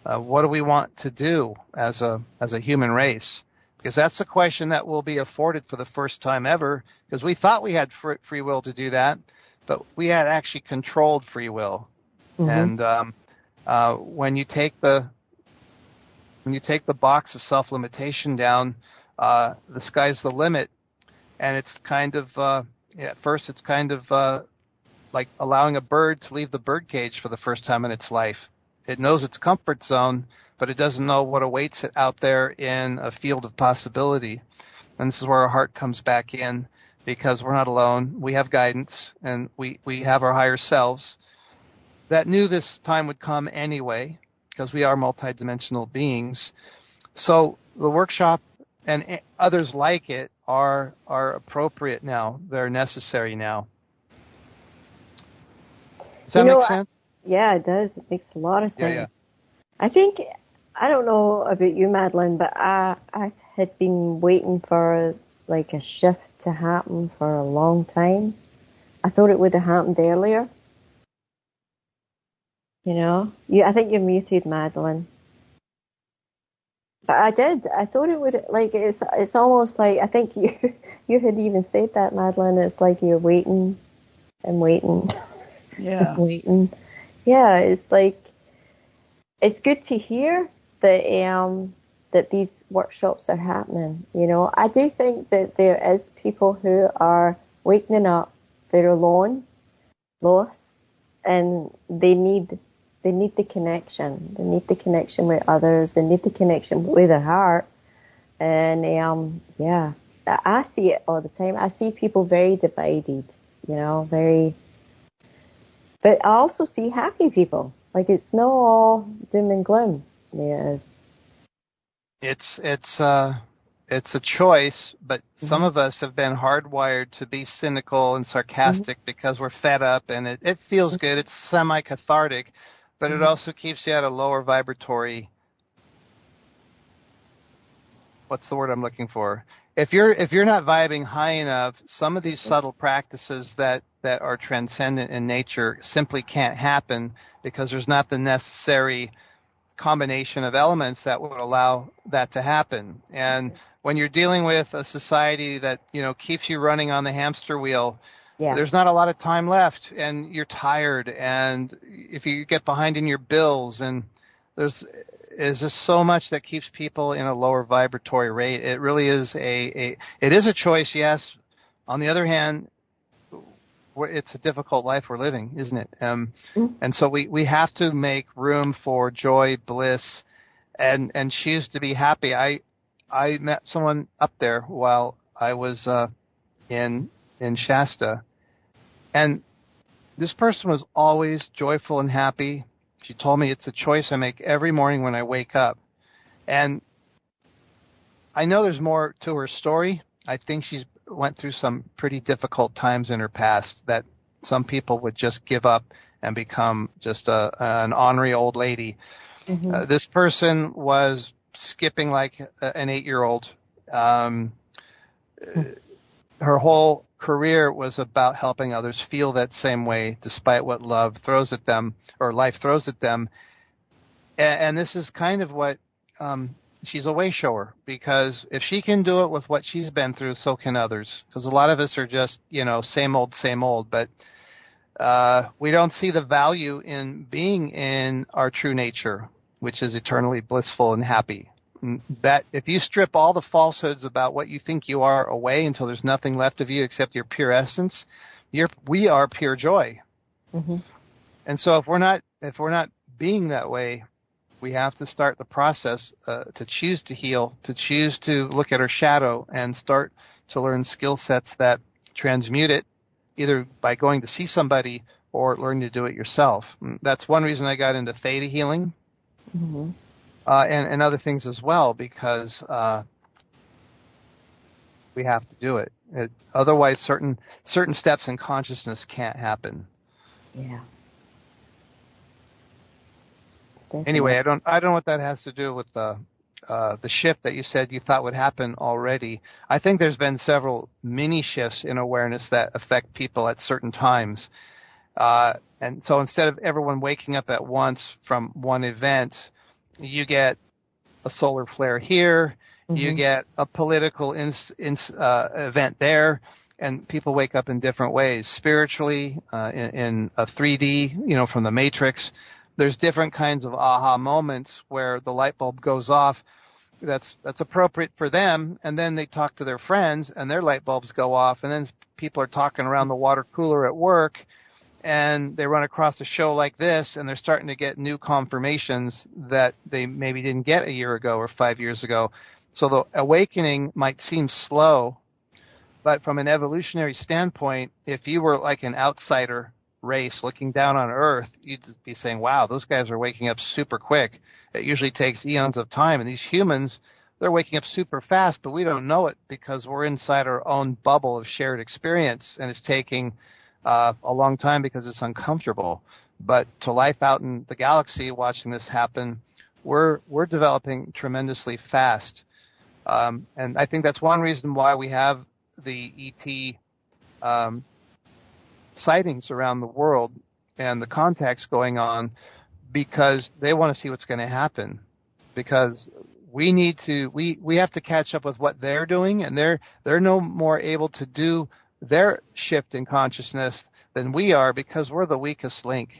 What do we want to do as a human race? Because that's a question that will be afforded for the first time ever, because we thought we had free will to do that, but we had actually controlled free will. Mm-hmm. And when you take the box of self-limitation down, the sky's the limit, and it's kind of at first it's kind of like allowing a bird to leave the birdcage for the first time in its life. It knows its comfort zone, but it doesn't know what awaits it out there in a field of possibility. And this is where our heart comes back in, because we're not alone. We have guidance, and we have our higher selves that knew this time would come anyway, because we are multidimensional beings. So the workshop and others like it are appropriate now. They're necessary now. Does that make sense? Yeah, it does. It makes a lot of sense. Yeah. I think, I don't know about you, Madeline, but I had been waiting for like a shift to happen for a long time. I thought it would have happened earlier. You know? I think you're muted, Madeline. But I did. I thought it would, like, it's almost like, I think you had even said that, Madeline. It's like you're waiting and waiting. Yeah. Waiting. Yeah, it's like, it's good to hear that these workshops are happening. You know, I do think that there is people who are waking up, they're alone, lost, and they need the connection. They need the connection with others. They need the connection with their heart. And yeah, I see it all the time. I see people very divided, you know, but I also see happy people. Like, it's not all doom and gloom. Yeah, It's a choice, but some of us have been hardwired to be cynical and sarcastic because we're fed up, and it feels good. It's semi-cathartic, but it also keeps you at a lower vibratory. What's the word I'm looking for? If you're not vibing high enough, some of these subtle practices that are transcendent in nature simply can't happen because there's not the necessary combination of elements that would allow that to happen. And when you're dealing with a society that, you know, keeps you running on the hamster wheel, there's not a lot of time left, and you're tired, and if you get behind in your bills, and there's just so much that keeps people in a lower vibratory rate. It really is it is a choice, yes. On the other hand, it's a difficult life we're living, isn't it? And so we have to make room for joy, bliss, and choose to be happy. I met someone up there while I was in Shasta, and this person was always joyful and happy. She told me it's a choice I make every morning when I wake up. And I know there's more to her story. I think she's went through some pretty difficult times in her past that some people would just give up and become just an ornery old lady. This person was skipping like an 8-year-old. Her whole career was about helping others feel that same way, despite what life throws at them. And this is kind of what she's a way shower, because if she can do it with what she's been through, so can others. Because a lot of us are just, you know, same old, but we don't see the value in being in our true nature, which is eternally blissful and happy. That if you strip all the falsehoods about what you think you are away until there's nothing left of you except your pure essence, we are pure joy. And so if we're not being that way, we have to start the process to choose to heal, to choose to look at our shadow and start to learn skill sets that transmute it, either by going to see somebody or learn to do it yourself. That's one reason I got into theta healing. And other things as well, because we have to do it. Otherwise, certain steps in consciousness can't happen. Yeah. Anyway, I don't know what that has to do with the shift that you said you thought would happen already. I think there's been several mini shifts in awareness that affect people at certain times. And so instead of everyone waking up at once from one event, you get a solar flare here, you get a political event there, and people wake up in different ways. Spiritually, in a 3D, you know, from the Matrix, there's different kinds of aha moments where the light bulb goes off that's appropriate for them, and then they talk to their friends, and their light bulbs go off, and then people are talking around the water cooler at work, and they run across a show like this, and they're starting to get new confirmations that they maybe didn't get a year ago or 5 years ago. So the awakening might seem slow, but from an evolutionary standpoint, if you were like an outsider race looking down on Earth, you'd be saying, wow, those guys are waking up super quick. It usually takes eons of time, and these humans, they're waking up super fast, but we don't know it because we're inside our own bubble of shared experience, and it's taking a long time because it's uncomfortable. But to life out in the galaxy, watching this happen, we're developing tremendously fast. And I think that's one reason why we have the ET sightings around the world and the contacts going on, because they want to see what's going to happen. Because we have to catch up with what they're doing, and they're no more able to do their shift in consciousness than we are, because we're the weakest link.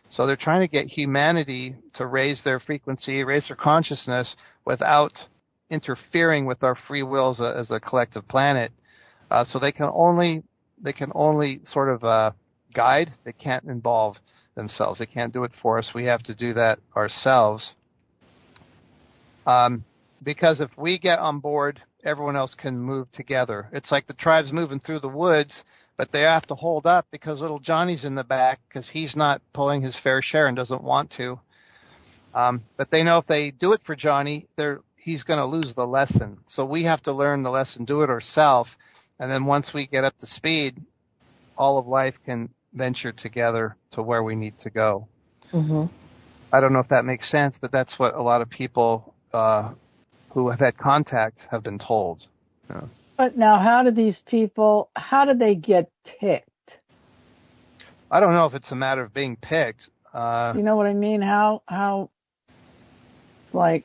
So they're trying to get humanity to raise their frequency, raise their consciousness without interfering with our free will as a collective planet. So they can only sort of guide. They can't involve themselves. They can't do it for us. We have to do that ourselves. Because if we get on board, everyone else can move together. It's like the tribe's moving through the woods, but they have to hold up because little Johnny's in the back because he's not pulling his fair share and doesn't want to. But they know if they do it for Johnny, he's going to lose the lesson. So we have to learn the lesson, do it ourselves, and then once we get up to speed, all of life can venture together to where we need to go. Mm-hmm. I don't know if that makes sense, but that's what a lot of people who have had contact have been told. But now, how do they get picked? I don't know if it's a matter of being picked. You know what I mean? How it's like.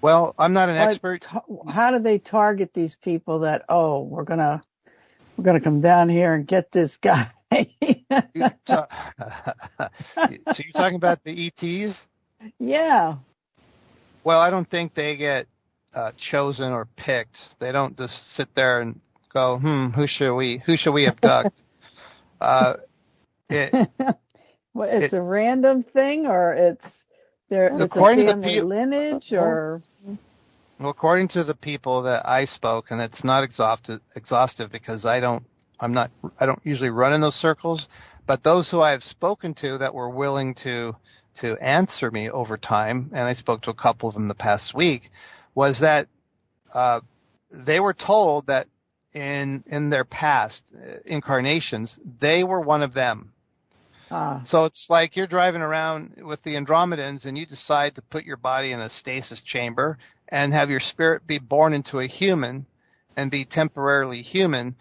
Well, I'm not an expert. How do they target these people that, we're gonna come down here and get this guy? So you're talking about the ETs? Yeah. Well, I don't think they get chosen or picked. They don't just sit there and go, who should we abduct? It's a random thing, or it's a family lineage, or. Well, according to the people that I spoke, and it's not exhaustive because I don't usually run in those circles, but those who I've spoken to that were willing to answer me over time, and I spoke to a couple of them the past week, was that they were told that in their past incarnations, they were one of them. So it's like you're driving around with the Andromedans and you decide to put your body in a stasis chamber and have your spirit be born into a human and be temporarily human.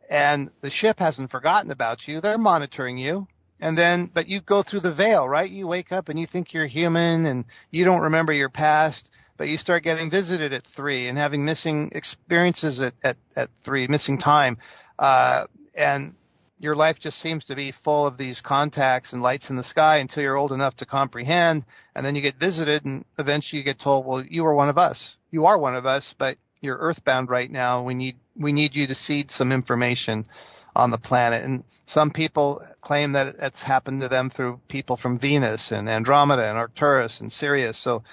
And the ship hasn't forgotten about you. They're monitoring you. But you go through the veil, right? You wake up and you think you're human and you don't remember your past, but you start getting visited at 3 and having missing experiences at 3, missing time. And your life just seems to be full of these contacts and lights in the sky until you're old enough to comprehend. And then you get visited and eventually you get told, well, you are one of us. You are one of us, but you're earthbound right now. We need you to seed some information on the planet. And some people claim that it's happened to them through people from Venus and Andromeda and Arcturus and Sirius. So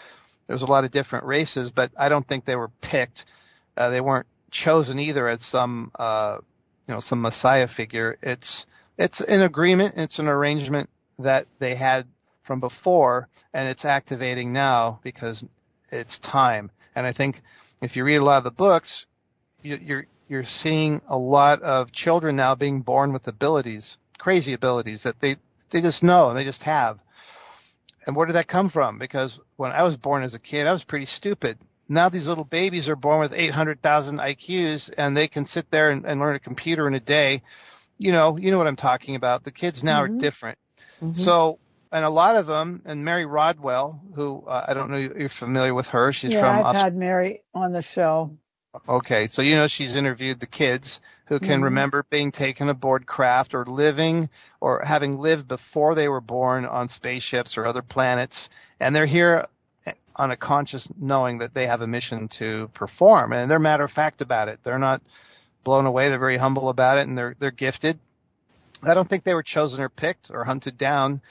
there's a lot of different races, but I don't think they were picked. They weren't chosen either as some Messiah figure. It's an agreement. It's an arrangement that they had from before, and it's activating now because it's time. And I think if you read a lot of the books, you're seeing a lot of children now being born with abilities, crazy abilities that they just know and they just have. And where did that come from? Because when I was born as a kid, I was pretty stupid. Now these little babies are born with 800,000 IQs, and they can sit there and learn a computer in a day. You know what I'm talking about. The kids now are different. Mm-hmm. So, and a lot of them, and Mary Rodwell, who I don't know if you're familiar with her. She's from I've had Mary on the show. Okay, so she's interviewed the kids who can remember being taken aboard craft or living or having lived before they were born on spaceships or other planets, and they're here on a conscious knowing that they have a mission to perform, and they're matter of fact about it. They're not blown away. They're very humble about it, and they're gifted. I don't think they were chosen or picked or hunted down.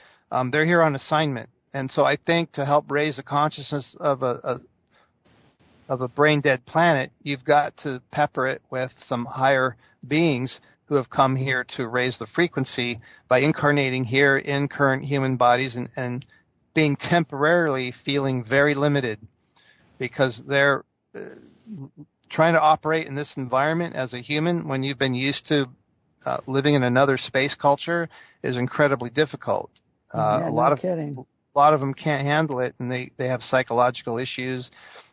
They're here on assignment, and so I think to help raise the consciousness of a brain-dead planet, you've got to pepper it with some higher beings who have come here to raise the frequency by incarnating here in current human bodies and being temporarily feeling very limited because they're trying to operate in this environment as a human when you've been used to living in another space culture is incredibly difficult. A lot of them can't handle it, and they have psychological issues,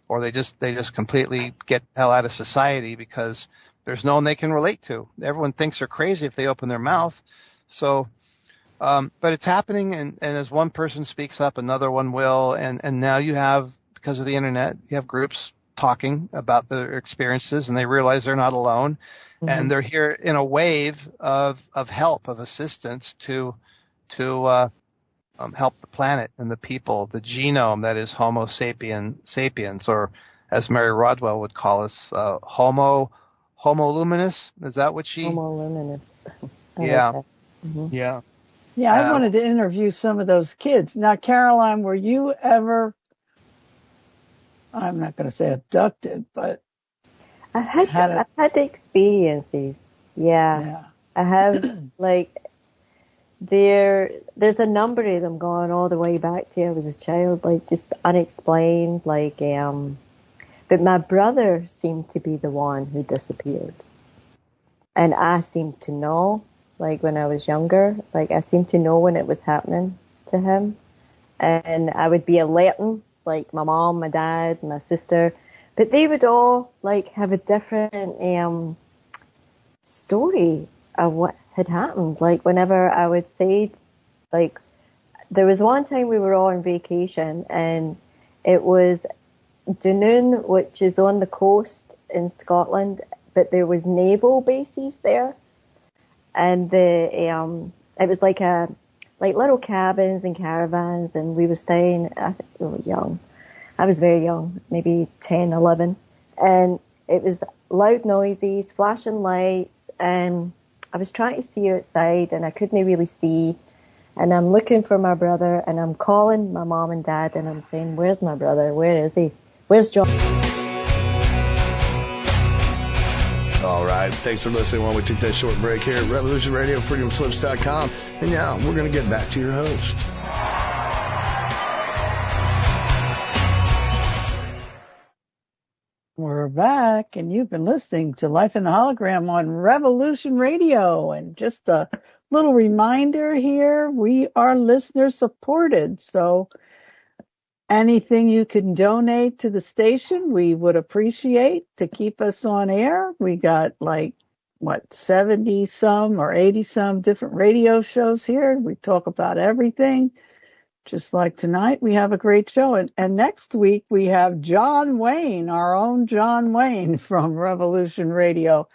or they just completely get the hell out of society because there's no one they can relate to. Everyone thinks they're crazy if they open their mouth. So, but it's happening, and as one person speaks up, another one will, and now you have, because of the internet. You have groups talking about their experiences, and they realize they're not alone, and they're here in a wave of help, of assistance to help the planet and the people, the genome that is Homo sapiens, or as Mary Rodwell would call us, Homo luminous. Is that what she? Homo luminous. Yeah. Like Yeah. Yeah, I wanted to interview some of those kids. Now, Caroline, were you ever, I'm not going to say abducted, but I've had experiences. Yeah. I have, like, there's a number of them going all the way back to I was a child, like, just unexplained, like, but my brother seemed to be the one who disappeared. And I seemed to know, like, when I was younger, like, I seemed to know when it was happening to him. And I would be alerting, like, my mom, my dad, my sister. But they would all, like, have a different story of what had happened. Like, whenever I would say, like, there was one time we were all on vacation, and it was Dunoon, which is on the coast in Scotland, but there was naval bases there. And it was like little cabins and caravans, and we were staying, I think we were young. I was very young, maybe 10, 11. And it was loud noises, flashing lights, and I was trying to see outside, and I couldn't really see. And I'm looking for my brother, and I'm calling my mom and dad, and I'm saying, where's my brother? Where is he? Where's John? All right. Thanks for listening while we take that short break here at Revolution Radio, freedomslips.com. And now we're going to get back to your host. We're back, and you've been listening to Life in the Hologram on Revolution Radio. And just a little reminder here, we are listener supported. So anything you can donate to the station, we would appreciate to keep us on air. We got 70 some or 80 some different radio shows here. We talk about everything. Just like tonight, we have a great show. And next week, we have John Wayne, our own John Wayne from Revolution Radio.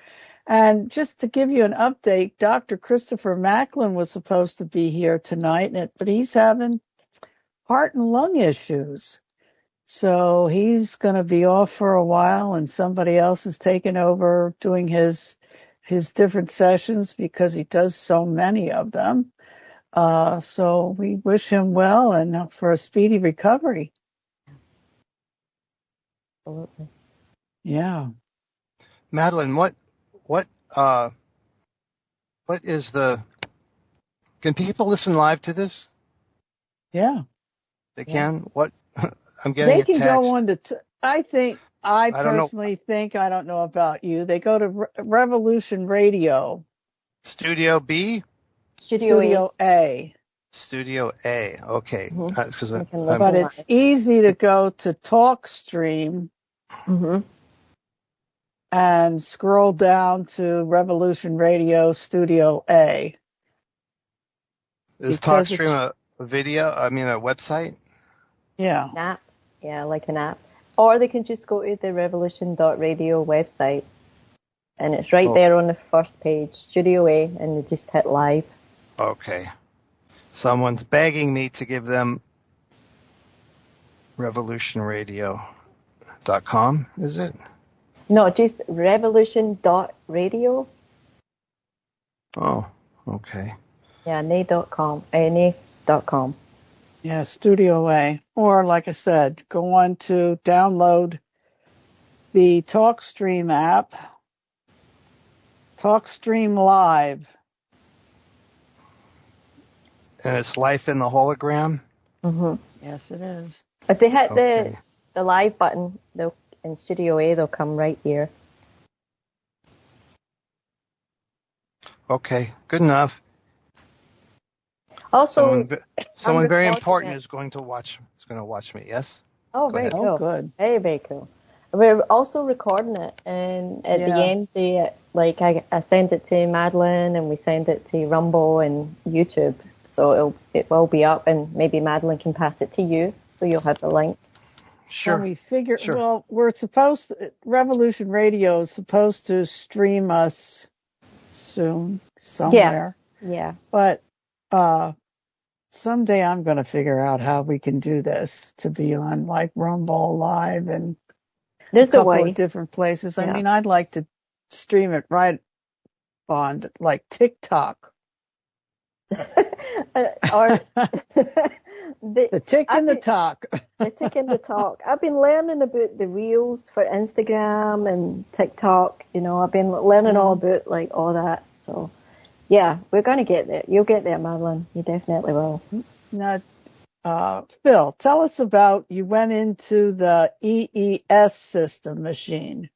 And just to give you an update, Dr. Christopher Macklin was supposed to be here tonight, but he's having heart and lung issues. So he's going to be off for a while, and somebody else is taking over doing his different sessions because he does so many of them. So we wish him well and for a speedy recovery. Absolutely. Yeah. Madeline, what is can people listen live to this? Yeah. They can? What? I'm getting They can a text. go on to, I personally think, I don't know about you, they go to Revolution Radio. Studio B? Studio A. Studio A. Okay. But it's easy to go to TalkStream and scroll down to Revolution Radio Studio A. Is TalkStream a video? I mean, a website? Yeah. An app. Yeah, like an app. Or they can just go to the revolution.radio website. And it's right there on the first page, Studio A, and they just hit live. Okay. Someone's begging me to give them revolutionradio.com, is it? No, just revolution.radio. Oh, okay. Yeah, na.com. na.com. Yeah, Studio A. Or, like I said, go on to download the TalkStream app, TalkStream Live. And it's Life in the Hologram? Mm-hmm. Yes, it is. If they hit the live button in Studio A, they'll come right here. Okay, good enough. Also, someone very important is going to watch me. Yes. Oh, very cool. Oh, good. Very, very cool. We're also recording it, and at the end, I send it to Madeline, and we send it to Rumble and YouTube. So it will be up, and maybe Madeline can pass it to you, so you'll have the link. Sure. Can we figure? Sure. Well, Revolution Radio is supposed to stream us soon somewhere. Yeah. But someday I'm going to figure out how we can do this to be on like Rumble Live and There's a couple way. of different places. Yeah. I mean, I'd like to stream it right on like TikTok. Or the tick and the talk. The tick and the talk. I've been learning about the reels for Instagram and TikTok. You know, I've been learning all about like all that. So, yeah, we're going to get there. You'll get there, Madeline. You definitely will. Now, Phil, tell us about, you went into the EES system machine.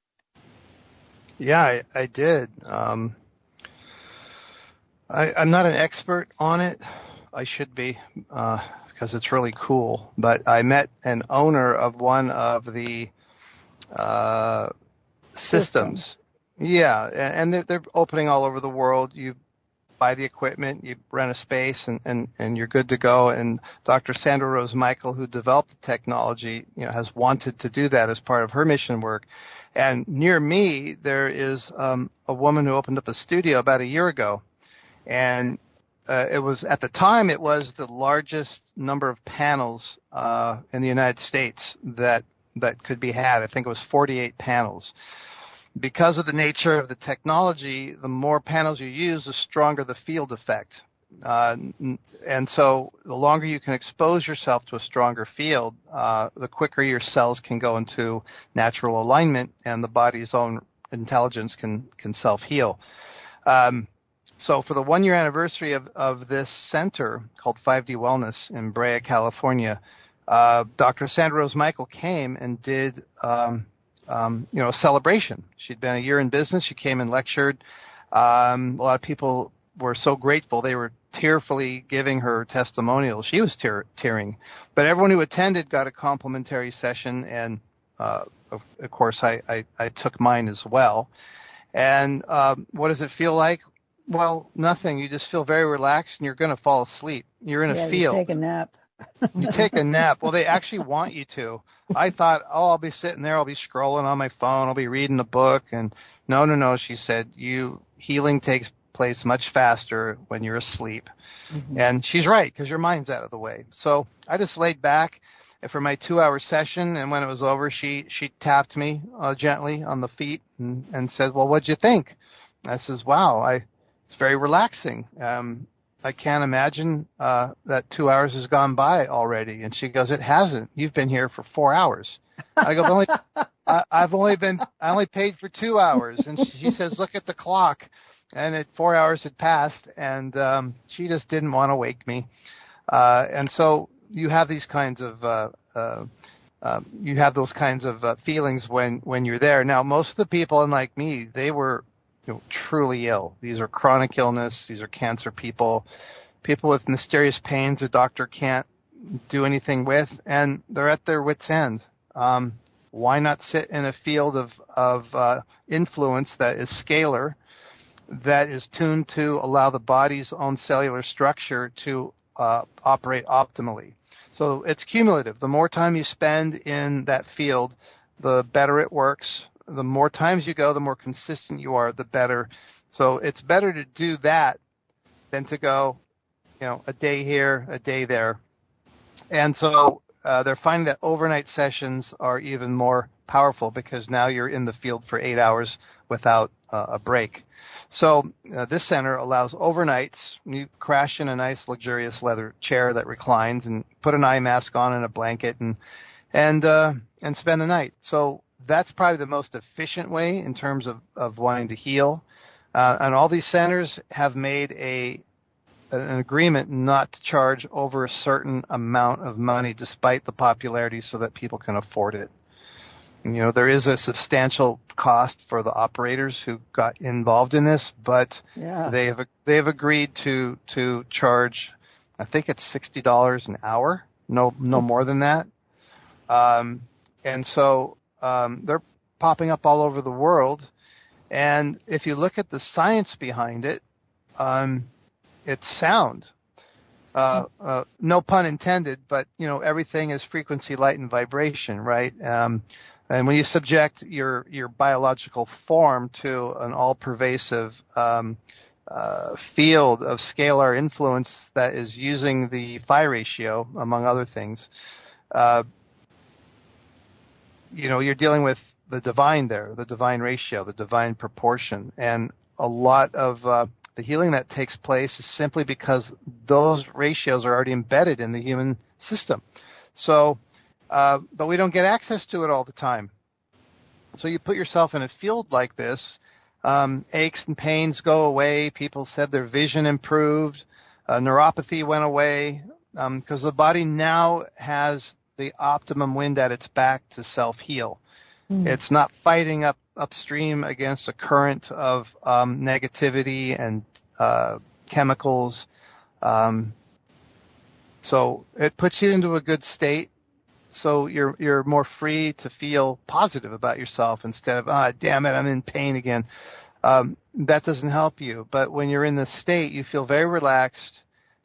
Yeah, I did. I'm not an expert on it. I should be, because it's really cool. But I met an owner of one of the systems. Yeah, and they're opening all over the world. You buy the equipment, you rent a space, and you're good to go. And Dr. Sandra Rose Michael, who developed the technology, has wanted to do that as part of her mission work. And near me, there is a woman who opened up a studio about a year ago. And it was, at the time, it was the largest number of panels in the United States that could be had. I think it was 48 panels. Because of the nature of the technology, the more panels you use, the stronger the field effect. And so the longer you can expose yourself to a stronger field, the quicker your cells can go into natural alignment and the body's own intelligence can self-heal. So for the 1-year anniversary of this center called 5D Wellness in Brea, California, Dr. Sandra Rose Michael came and did a celebration. She'd been a year in business. She came and lectured. A lot of people were so grateful. They were tearfully giving her testimonials. She was tearing. But everyone who attended got a complimentary session, and of course I took mine as well. And what does it feel like? Well, nothing. You just feel very relaxed, and you're going to fall asleep. You're in a field. You take a nap. You take a nap. Well, they actually want you to. I thought, I'll be sitting there, I'll be scrolling on my phone, I'll be reading a book. And no, she said, healing takes place much faster when you're asleep. Mm-hmm. And she's right, because your mind's out of the way. So I just laid back for my 2-hour session, and when it was over, she tapped me gently on the feet and said, well, what'd you think? I says, wow, it's very relaxing. I can't imagine that 2 hours has gone by already. And she goes, it hasn't. You've been here for 4 hours. I go, I only paid for 2 hours. And she says, look at the clock. And 4 hours had passed, and she just didn't want to wake me. And so you have these kinds of feelings when you're there. Now, most of the people, unlike me, they were truly ill. These are chronic illness. These are cancer people with mysterious pains the doctor can't do anything with, and they're at their wits' end. Why not sit in a field of influence that is scalar, that is tuned to allow the body's own cellular structure to operate optimally? So it's cumulative. The more time you spend in that field, the better it works. The more times you go, the more consistent you are, the better. So it's better to do that than to go, a day here, a day there. And so they're finding that overnight sessions are even more powerful, because now you're in the field for 8 hours without a break. So this center allows overnights. You crash in a nice luxurious leather chair that reclines, and put an eye mask on and a blanket, and spend the night. So that's probably the most efficient way in terms of wanting to heal. And all these centers have made an agreement not to charge over a certain amount of money despite the popularity, so that people can afford it. And, there is a substantial cost for the operators who got involved in this, but they have agreed to charge, I think it's $60 an hour, no more than that. And so they're popping up all over the world. And if you look at the science behind it, it's sound. no pun intended, but everything is frequency, light, and vibration, right? And when you subject your biological form to an all-pervasive field of scalar influence that is using the phi ratio, among other things, you're dealing with the divine there, the divine ratio, the divine proportion, and a lot of the healing that takes place is simply because those ratios are already embedded in the human system. So, but we don't get access to it all the time. So you put yourself in a field like this, aches and pains go away. People said their vision improved. Neuropathy went away because the body now has the optimum wind at its back to self-heal. It's not fighting upstream against a current of negativity and chemicals. So it puts you into a good state. So you're more free to feel positive about yourself instead of, damn it, I'm in pain again. That doesn't help you. But when you're in this state, you feel very relaxed,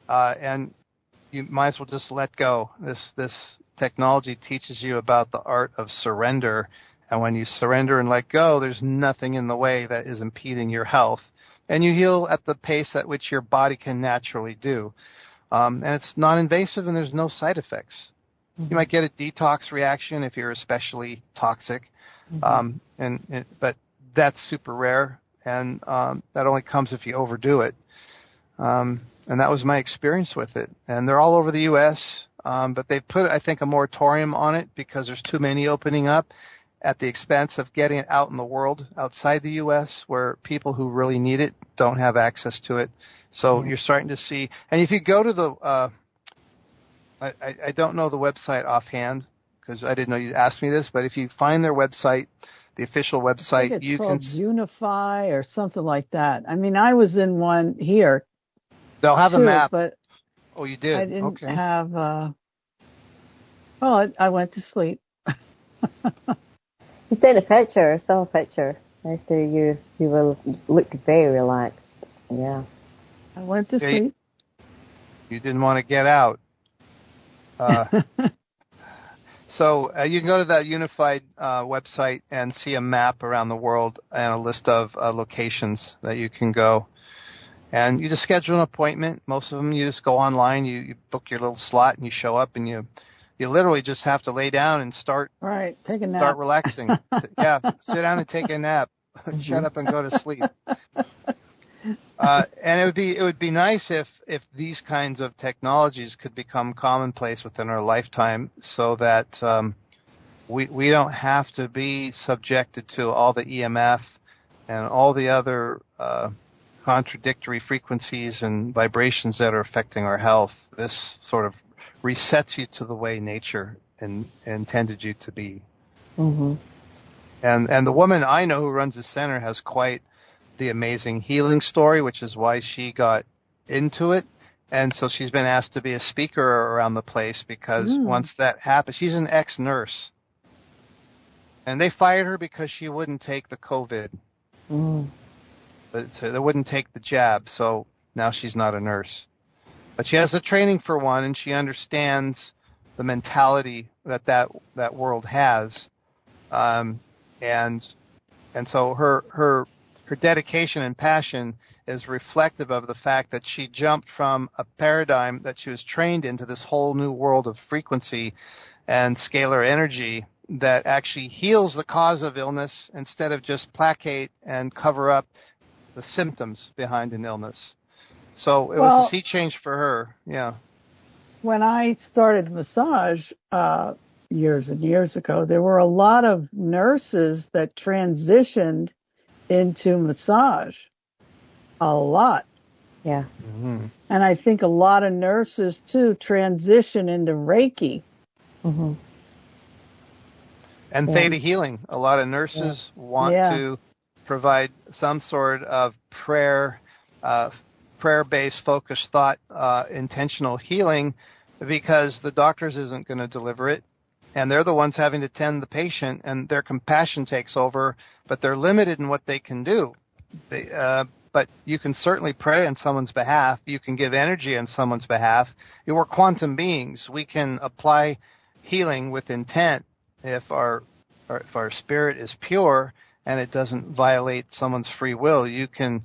and you might as well just let go. This technology teaches you about the art of surrender. And when you surrender and let go, there's nothing in the way that is impeding your health. And you heal at the pace at which your body can naturally do. And it's non-invasive and there's no side effects. You might get a detox reaction if you're especially toxic. But that's super rare. And that only comes if you overdo it. And that was my experience with it. And they're all over the U.S., but they put, I think, a moratorium on it because there's too many opening up at the expense of getting it out in the world outside the U.S. where people who really need it don't have access to it. So you're starting to see, and if you go to the, I don't know the website offhand because I didn't know you'd ask me this, but if you find their website, the official website, I think it's called Unify or something like that. I mean, I was in one here. They'll have a map. But oh, you did? I didn't have, I went to sleep. You sent a picture. I saw a picture after you looked very relaxed. Yeah. I went to sleep. You didn't want to get out. So you can go to that Unified website and see a map around the world and a list of locations that you can go. And you just schedule an appointment. Most of them you just go online, you book your little slot, and you show up, and you literally just have to lay down and start take a nap. Start relaxing. Sit down and take a nap. Shut up and go to sleep. And it would be nice if these kinds of technologies could become commonplace within our lifetime, so that we don't have to be subjected to all the EMF and all the other contradictory frequencies and vibrations that are affecting our health. This sort of resets you to the way nature intended you to be. And the woman I know who runs the center has quite the amazing healing story, which is why she got into it. And so she's been asked to be a speaker around the place because once that happens, she's an ex-nurse. And they fired her because she wouldn't take the COVID. But they wouldn't take the jab, so now she's not a nurse. But she has the training for one, and she understands the mentality that world has. And so her dedication and passion is reflective of the fact that she jumped from a paradigm that she was trained into this whole new world of frequency and scalar energy that actually heals the cause of illness instead of just placate and cover up the symptoms behind an illness. So it was a sea change for her, yeah. When I started massage years and years ago, there were a lot of nurses that transitioned into massage. A lot. Yeah. And I think a lot of nurses, too, transition into Reiki. And theta healing. A lot of nurses want to provide some sort of prayer-based, focused thought, intentional healing, because the doctors isn't going to deliver it, and they're the ones having to tend the patient, and their compassion takes over, but they're limited in what they can do. But you can certainly pray on someone's behalf. You can give energy on someone's behalf. We're quantum beings. We can apply healing with intent if our spirit is pure and it doesn't violate someone's free will. You can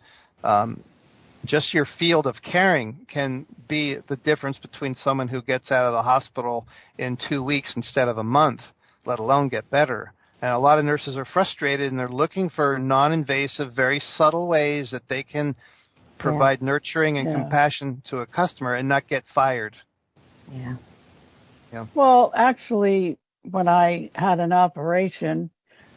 just your field of caring can be the difference between someone who gets out of the hospital in 2 weeks instead of a month, let alone get better. And a lot of nurses are frustrated, and they're looking for non-invasive, very subtle ways that they can provide nurturing and compassion to a customer and not get fired. Yeah. Well, actually, when I had an operation,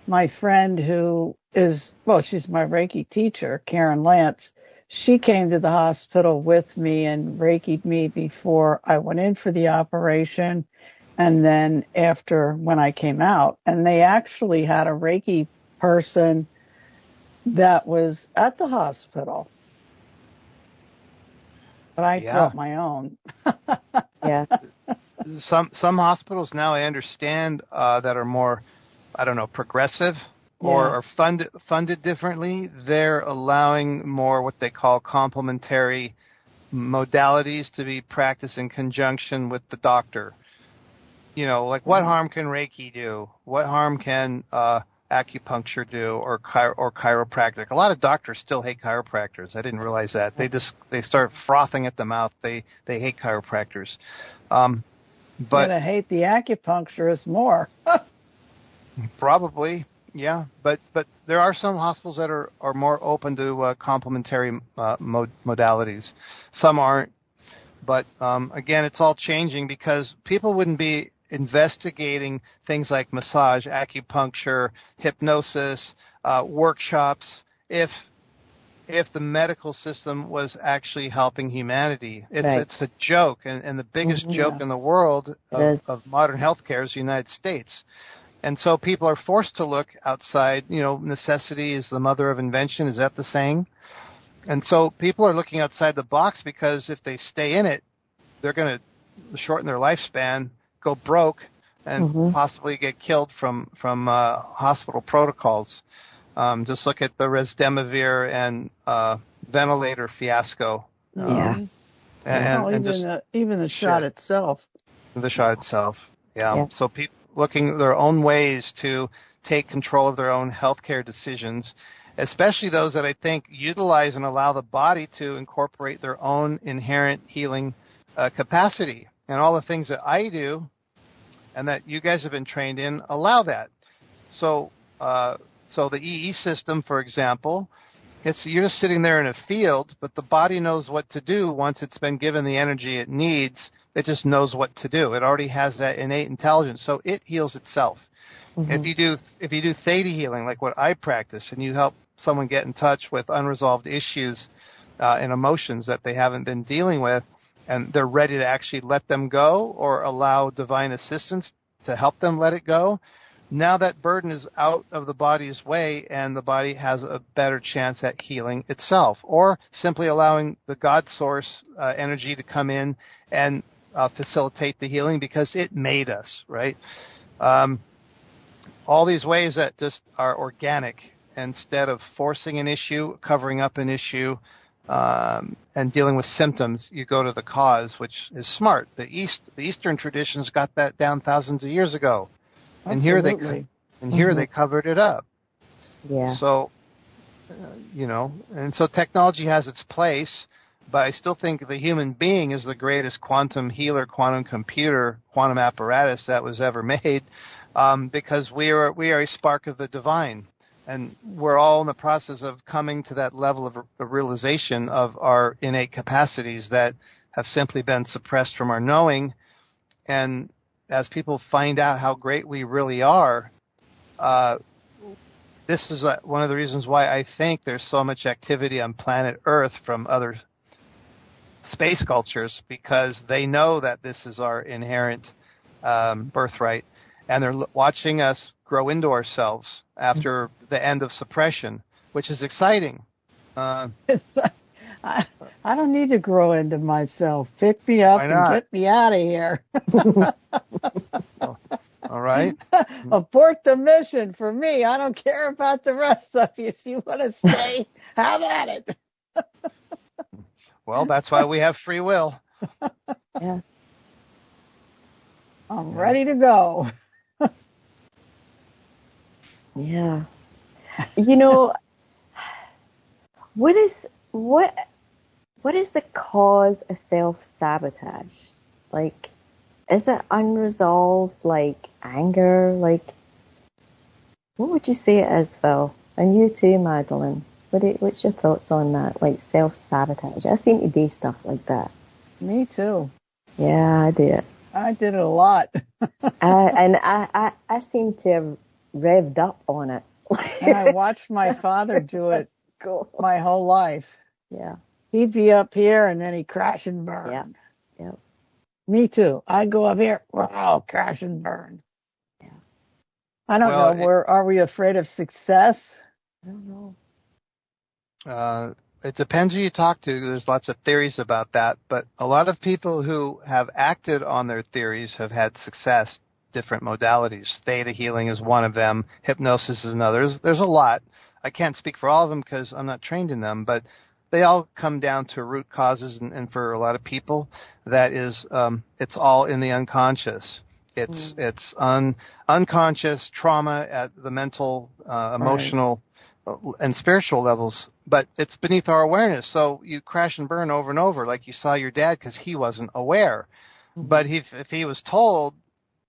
my friend who is, she's my Reiki teacher, Karen Lance, she came to the hospital with me and Reiki'd me before I went in for the operation. And then after, when I came out, and they actually had a Reiki person that was at the hospital. But I felt my own. Some hospitals now, I understand, that are more, progressive or are funded differently. They're allowing more what they call complementary modalities to be practiced in conjunction with the doctor. Like what harm can Reiki do? What harm can acupuncture do, or chiropractic? A lot of doctors still hate chiropractors. I didn't realize that. They start frothing at the mouth. They hate chiropractors. But gonna hate the acupuncturist more. Probably, yeah. But there are some hospitals that are more open to complementary modalities. Some aren't. But again, it's all changing because people wouldn't be investigating things like massage, acupuncture, hypnosis, workshops if the medical system was actually helping humanity. It's a joke, and the biggest joke in the world of modern healthcare is the United States. And so people are forced to look outside. Necessity is the mother of invention. Is that the saying? And so people are looking outside the box because if they stay in it, they're going to shorten their lifespan, go broke, and possibly get killed from hospital protocols. Just look at the Remdesivir and ventilator fiasco. And even the shot itself. The shot itself, So people looking at their own ways to take control of their own healthcare decisions, especially those that I think utilize and allow the body to incorporate their own inherent healing capacity. And all the things that I do and that you guys have been trained in allow that. So the EE system, for example, you're just sitting there in a field, but the body knows what to do once it's been given the energy it needs. It just knows what to do. It already has that innate intelligence, so it heals itself. If you do theta healing, like what I practice, and you help someone get in touch with unresolved issues and emotions that they haven't been dealing with, and they're ready to actually let them go or allow divine assistance to help them let it go, now that burden is out of the body's way and the body has a better chance at healing itself, or simply allowing the God source energy to come in and facilitate the healing because it made us, right? All these ways that just are organic instead of forcing an issue, covering up an issue, and dealing with symptoms. You go to the cause, which is smart. The Eastern traditions got that down thousands of years ago. Absolutely. And here they covered it up. Yeah. So, and so technology has its place, but I still think the human being is the greatest quantum healer, quantum computer, quantum apparatus that was ever made, because we are a spark of the divine. And we're all in the process of coming to that level of realization of our innate capacities that have simply been suppressed from our knowing. And as people find out how great we really are, this is one of the reasons why I think there's so much activity on planet Earth from other space cultures, because they know that this is our inherent birthright. And they're watching us grow into ourselves after the end of suppression, which is exciting. I don't need to grow into myself. Pick me up and get me out of here. All right. Abort the mission for me. I don't care about the rest of you. If you want to stay, have at it. Well, that's why we have free will. Yeah. I'm ready to go. Yeah. You know, what is the cause of self-sabotage? Like, is it unresolved, like, anger? Like, what would you say it is, Phil? And you too, Madeline. What's your thoughts on that? Like, self-sabotage. I seem to do stuff like that. Me too. Yeah, I do it. I did it a lot. I seem to have revved up on it. And I watched my father do it my whole life. Yeah. He'd be up here and then he'd crash and burn. Yeah. Yeah. Me too. I'd go up here, wow, crash and burn. Yeah. I don't know. Are we afraid of success? I don't know. It depends who you talk to. There's lots of theories about that, but a lot of people who have acted on their theories have had success. Different modalities. Theta healing is one of them. Hypnosis is another. There's a lot. I can't speak for all of them because I'm not trained in them, but they all come down to root causes, and for a lot of people, that is, it's all in the unconscious. It's unconscious trauma at the mental, emotional, and spiritual levels, but it's beneath our awareness. So you crash and burn over and over, like you saw your dad, because he wasn't aware. Mm-hmm. But if he was told,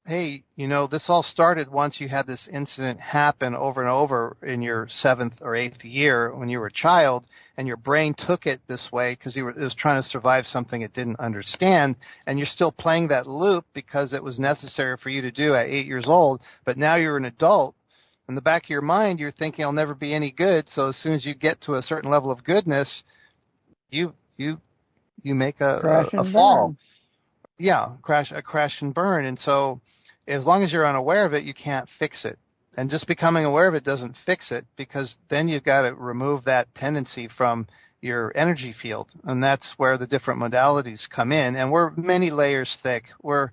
hey, this all started once you had this incident happen over and over in your 7th or 8th year when you were a child, and your brain took it this way because it was trying to survive something it didn't understand, and you're still playing that loop because it was necessary for you to do at 8 years old, but now you're an adult. In the back of your mind, you're thinking, I'll never be any good, so as soon as you get to a certain level of goodness, you make a fall. Burn. Yeah, a crash and burn. And so as long as you're unaware of it, you can't fix it. And just becoming aware of it doesn't fix it, because then you've got to remove that tendency from your energy field. And that's where the different modalities come in. And we're many layers thick. We're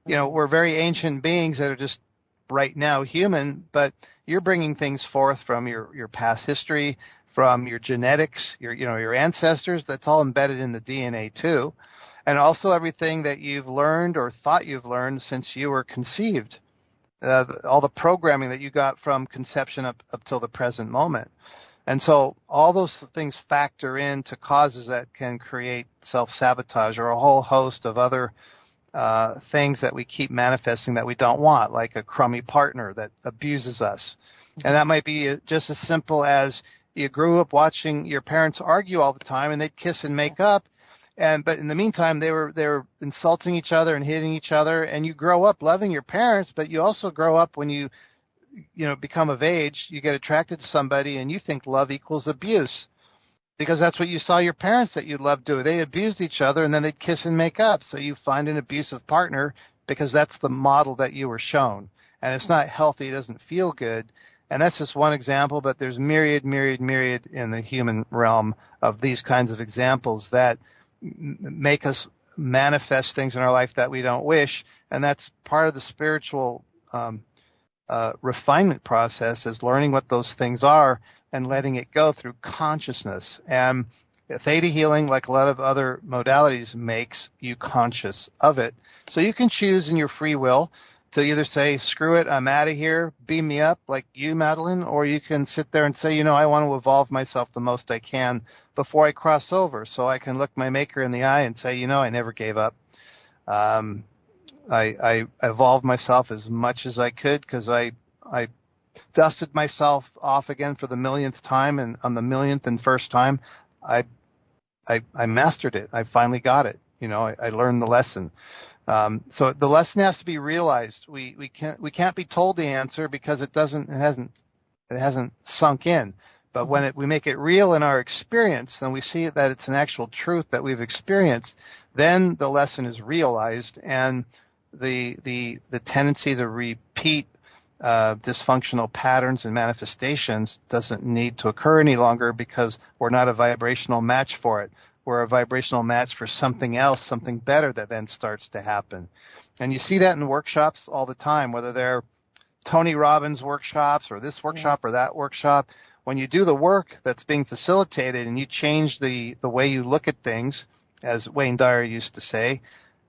very ancient beings that are just right now human, but you're bringing things forth from your past history, from your genetics, your ancestors. That's all embedded in the DNA too. And also everything that you've learned or thought you've learned since you were conceived, all the programming that you got from conception up till the present moment. And so all those things factor into causes that can create self-sabotage, or a whole host of other things that we keep manifesting that we don't want, like a crummy partner that abuses us. And that might be just as simple as you grew up watching your parents argue all the time, and they'd kiss and make up. But in the meantime, they were insulting each other and hitting each other, and you grow up loving your parents, but you also grow up when you become of age, you get attracted to somebody, and you think love equals abuse, because that's what you saw your parents that you loved do. They abused each other, and then they'd kiss and make up. So you find an abusive partner because that's the model that you were shown, and it's not healthy. It doesn't feel good. And that's just one example, but there's myriad in the human realm of these kinds of examples that make us manifest things in our life that we don't wish. And that's part of the spiritual refinement process, is learning what those things are and letting it go through consciousness. And theta healing, like a lot of other modalities, makes you conscious of it. So you can choose in your free will to either say, screw it, I'm out of here, beam me up like you, Madeline, or you can sit there and say, I want to evolve myself the most I can before I cross over, so I can look my maker in the eye and say, I never gave up. I evolved myself as much as I could, because I dusted myself off again for the millionth time, and on the millionth and first time, I mastered it. I finally got it. I learned the lesson. So the lesson has to be realized. We can't be told the answer because it hasn't sunk in. But when we make it real in our experience, then we see that it's an actual truth that we've experienced. Then the lesson is realized, and the tendency to repeat dysfunctional patterns and manifestations doesn't need to occur any longer, because we're not a vibrational match for it. We're a vibrational match for something else, something better, that then starts to happen. And you see that in workshops all the time, whether they're Tony Robbins workshops or this workshop or that workshop. when you do the work that's being facilitated and you change the way you look at things, as Wayne Dyer used to say,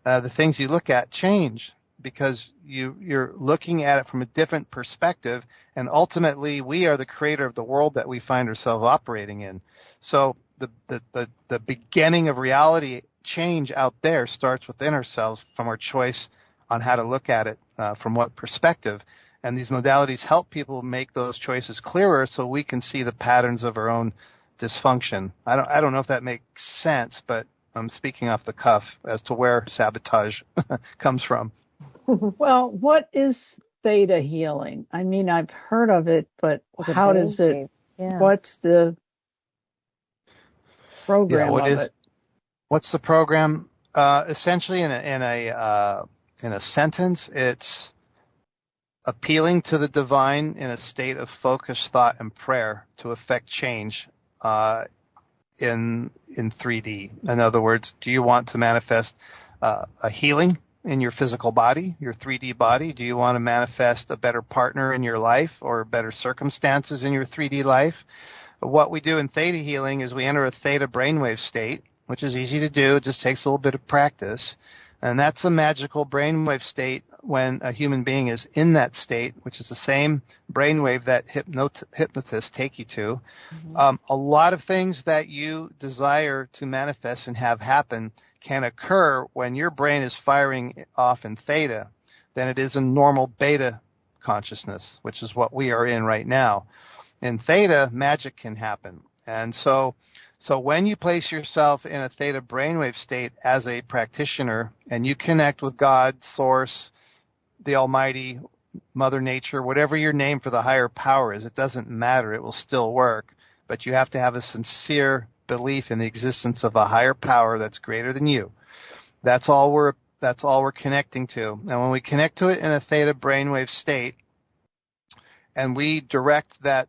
the things you look at change because you're looking at it from a different perspective, and ultimately we are the creator of the world that we find ourselves operating in. So the beginning of reality change out there starts within ourselves from our choice on how to look at it, from what perspective. And these modalities help people make those choices clearer so we can see the patterns of our own dysfunction. I don't know if that makes sense, but I'm speaking off the cuff as to where sabotage comes from. Well, what is theta healing? I mean, I've heard of it, but how does it, what's the program of it? What's the program? Essentially, in a sentence, it's appealing to the divine in a state of focused thought and prayer to effect change in 3D. In other words, do you want to manifest a healing in your physical body, your 3D body? Do you want to manifest a better partner in your life or better circumstances in your 3D life? What we do in theta healing is we enter a theta brainwave state, which is easy to do. It just takes a little bit of practice. And that's a magical brainwave state when a human being is in that state, which is the same brainwave that hypnotists take you to. Mm-hmm. A lot of things that you desire to manifest and have happen can occur when your brain is firing off in theta than it is in normal beta consciousness, which is what we are in right now. In theta, magic can happen. And so when you place yourself in a theta brainwave state as a practitioner and you connect with God, Source, the Almighty, Mother Nature, whatever your name for the higher power is, it doesn't matter. It will still work. But you have to have a sincere belief in the existence of a higher power that's greater than you. That's all we're connecting to. And when we connect to it in a theta brainwave state, and we direct that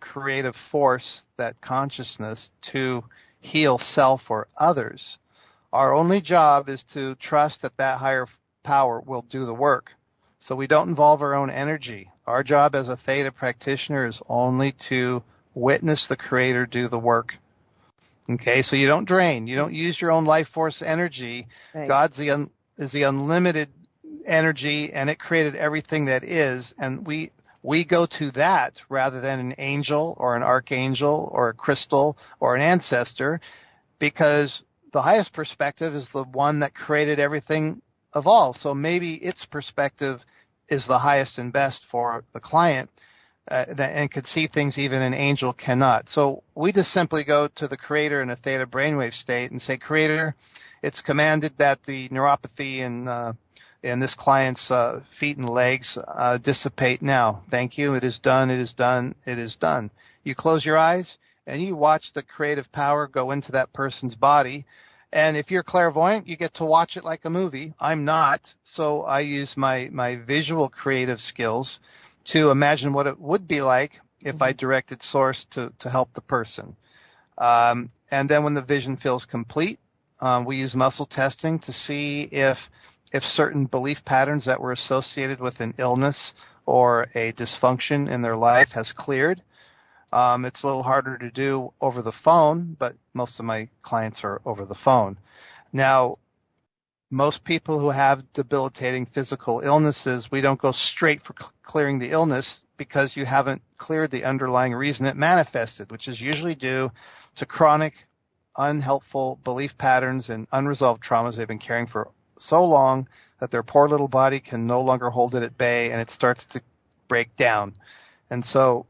creative force, that consciousness, to heal self or others, our only job is to trust that higher power will do the work. So we don't involve our own energy. Our job as a theta practitioner is only to witness the creator do the work. Okay, so you don't drain. You don't use your own life force energy. Right. God's is the unlimited energy, and it created everything that is, and we go to that rather than an angel or an archangel or a crystal or an ancestor, because the highest perspective is the one that created everything of all. So maybe its perspective is the highest and best for the client, and could see things even an angel cannot. So we just simply go to the creator in a theta brainwave state and say, Creator, it's commanded that the neuropathy in this client's feet and legs dissipate now. Thank you. It is done. It is done. It is done. You close your eyes and you watch the creative power go into that person's body. And if you're clairvoyant, you get to watch it like a movie. I'm not, so I use my visual creative skills to imagine what it would be like if I directed Source to help the person. And then when the vision feels complete, we use muscle testing to see if certain belief patterns that were associated with an illness or a dysfunction in their life has cleared. It's a little harder to do over the phone, but most of my clients are over the phone. Now, most people who have debilitating physical illnesses, we don't go straight for clearing the illness because you haven't cleared the underlying reason it manifested, which is usually due to chronic, unhelpful belief patterns and unresolved traumas they've been carrying for so long that their poor little body can no longer hold it at bay, and it starts to break down. And so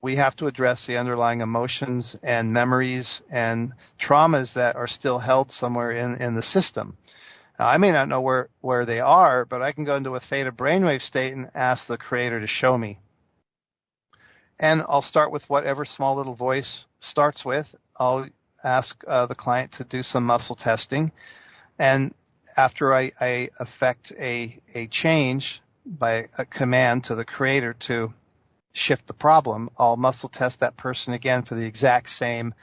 we have to address the underlying emotions and memories and traumas that are still held somewhere in the system. Now, I may not know where they are, but I can go into a theta brainwave state and ask the creator to show me. And I'll start with whatever small little voice starts with. I'll ask the client to do some muscle testing. And after I effect a change by a command to the creator to shift the problem, I'll muscle test that person again for the exact same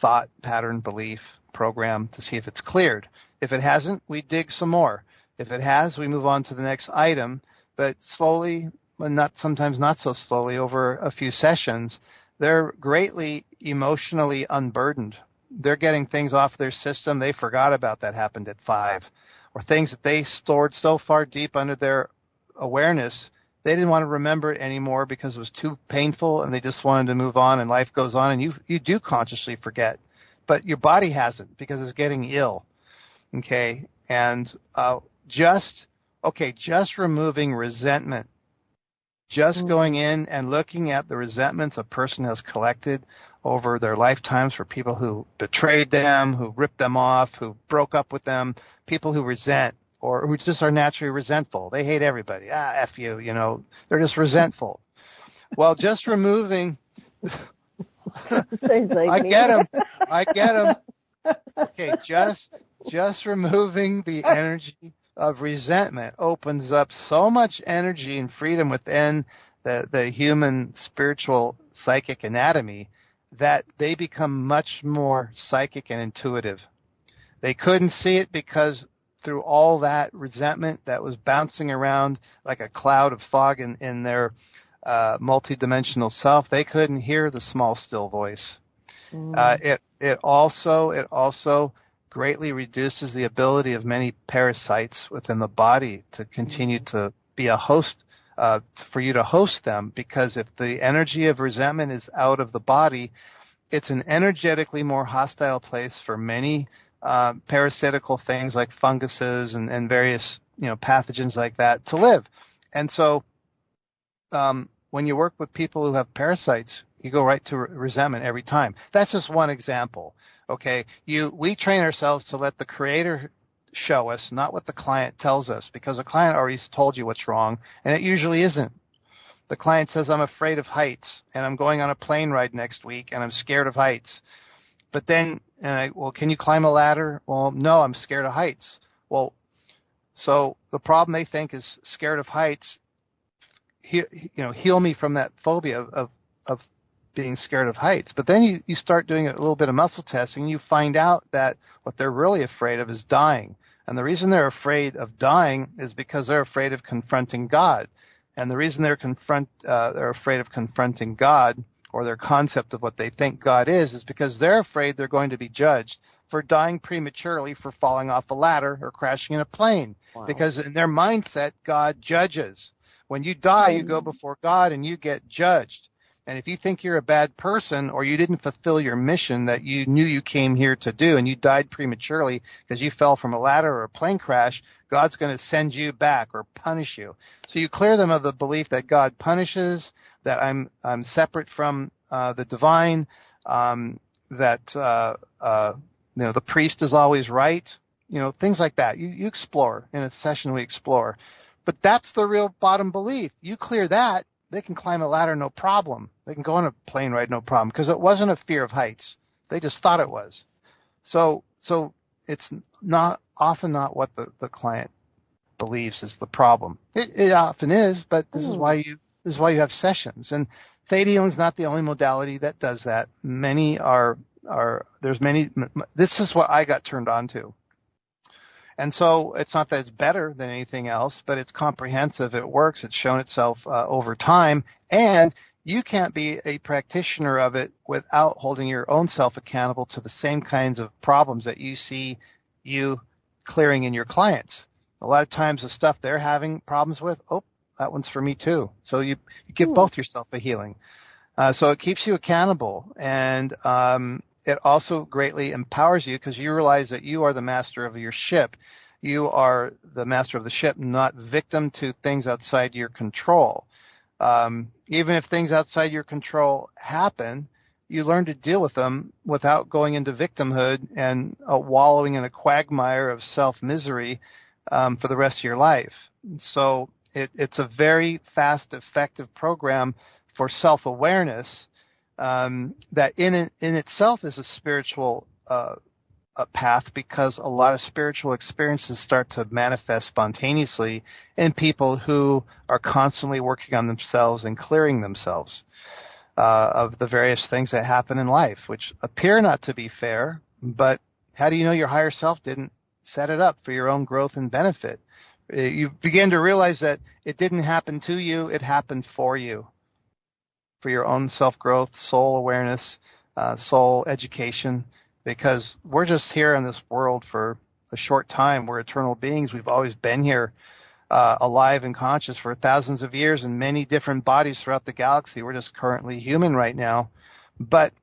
thought, pattern, belief, program to see if it's cleared. If it hasn't, we dig some more. If it has, we move on to the next item, but slowly, sometimes not so slowly, over a few sessions, they're greatly emotionally unburdened. They're getting things off their system they forgot about that happened at 5, or things that they stored so far deep under their awareness they didn't want to remember it anymore because it was too painful, and they just wanted to move on, and life goes on, and you do consciously forget, but your body hasn't because it's getting ill. Okay, and just removing resentment. Just going in and looking at the resentments a person has collected over their lifetimes for people who betrayed them, who ripped them off, who broke up with them, people who resent or who just are naturally resentful. They hate everybody. F you, they're just resentful. Well, just removing... I get them. Okay, just removing the energy of resentment opens up so much energy and freedom within the human spiritual psychic anatomy that they become much more psychic and intuitive. They couldn't see it because through all that resentment that was bouncing around like a cloud of fog in their multidimensional self, they couldn't hear the small still voice. It also greatly reduces the ability of many parasites within the body to continue to be a host, for you to host them, because if the energy of resentment is out of the body, it's an energetically more hostile place for many parasitical things like funguses and various pathogens like that to live. And so when you work with people who have parasites, you go right to resentment every time. That's just one example. Okay, we train ourselves to let the Creator show us, not what the client tells us, because the client already told you what's wrong, and it usually isn't. The client says, I'm afraid of heights, and I'm going on a plane ride next week, and I'm scared of heights. But then, can you climb a ladder? Well, no, I'm scared of heights. Well, so the problem they think is scared of heights. Heal me from that phobia of being scared of heights. But then you start doing a little bit of muscle testing, and you find out that what they're really afraid of is dying. And the reason they're afraid of dying is because they're afraid of confronting God. And the reason they're afraid of confronting God, or their concept of what they think God is because they're afraid they're going to be judged for dying prematurely, for falling off a ladder or crashing in a plane. Wow. Because in their mindset, God judges. When you die, you go before God and you get judged. And if you think you're a bad person, or you didn't fulfill your mission that you knew you came here to do, and you died prematurely because you fell from a ladder or a plane crash, God's going to send you back or punish you. So you clear them of the belief that God punishes, that I'm separate from the divine, that the priest is always right, things like that. You explore. In a session we explore. But that's the real bottom belief. You clear that, they can climb a ladder no problem. They can go on a plane ride no problem, because it wasn't a fear of heights. They just thought it was. So it's often not what the client believes is the problem. It often is, but this is why you have sessions. And theta healing is not the only modality that does that. There's many. This is what I got turned on to. And so it's not that it's better than anything else, but it's comprehensive. It works. It's shown itself over time. And you can't be a practitioner of it without holding your own self accountable to the same kinds of problems that you see you clearing in your clients. A lot of times the stuff they're having problems with, that one's for me too. So you give both yourself a healing. So it keeps you accountable. And it also greatly empowers you, because you realize that you are the master of your ship. You are the master of the ship, not victim to things outside your control. Even if things outside your control happen, you learn to deal with them without going into victimhood and wallowing in a quagmire of self-misery for the rest of your life. So it's a very fast, effective program for self-awareness. That in itself is a spiritual a path, because a lot of spiritual experiences start to manifest spontaneously in people who are constantly working on themselves and clearing themselves of the various things that happen in life, which appear not to be fair. But how do you know your higher self didn't set it up for your own growth and benefit? You begin to realize that it didn't happen to you, it happened for you. for your own self-growth, soul awareness, soul education, because we're just here in this world for a short time. We're eternal beings. We've always been here, alive and conscious for thousands of years in many different bodies throughout the galaxy. We're just currently human right now. But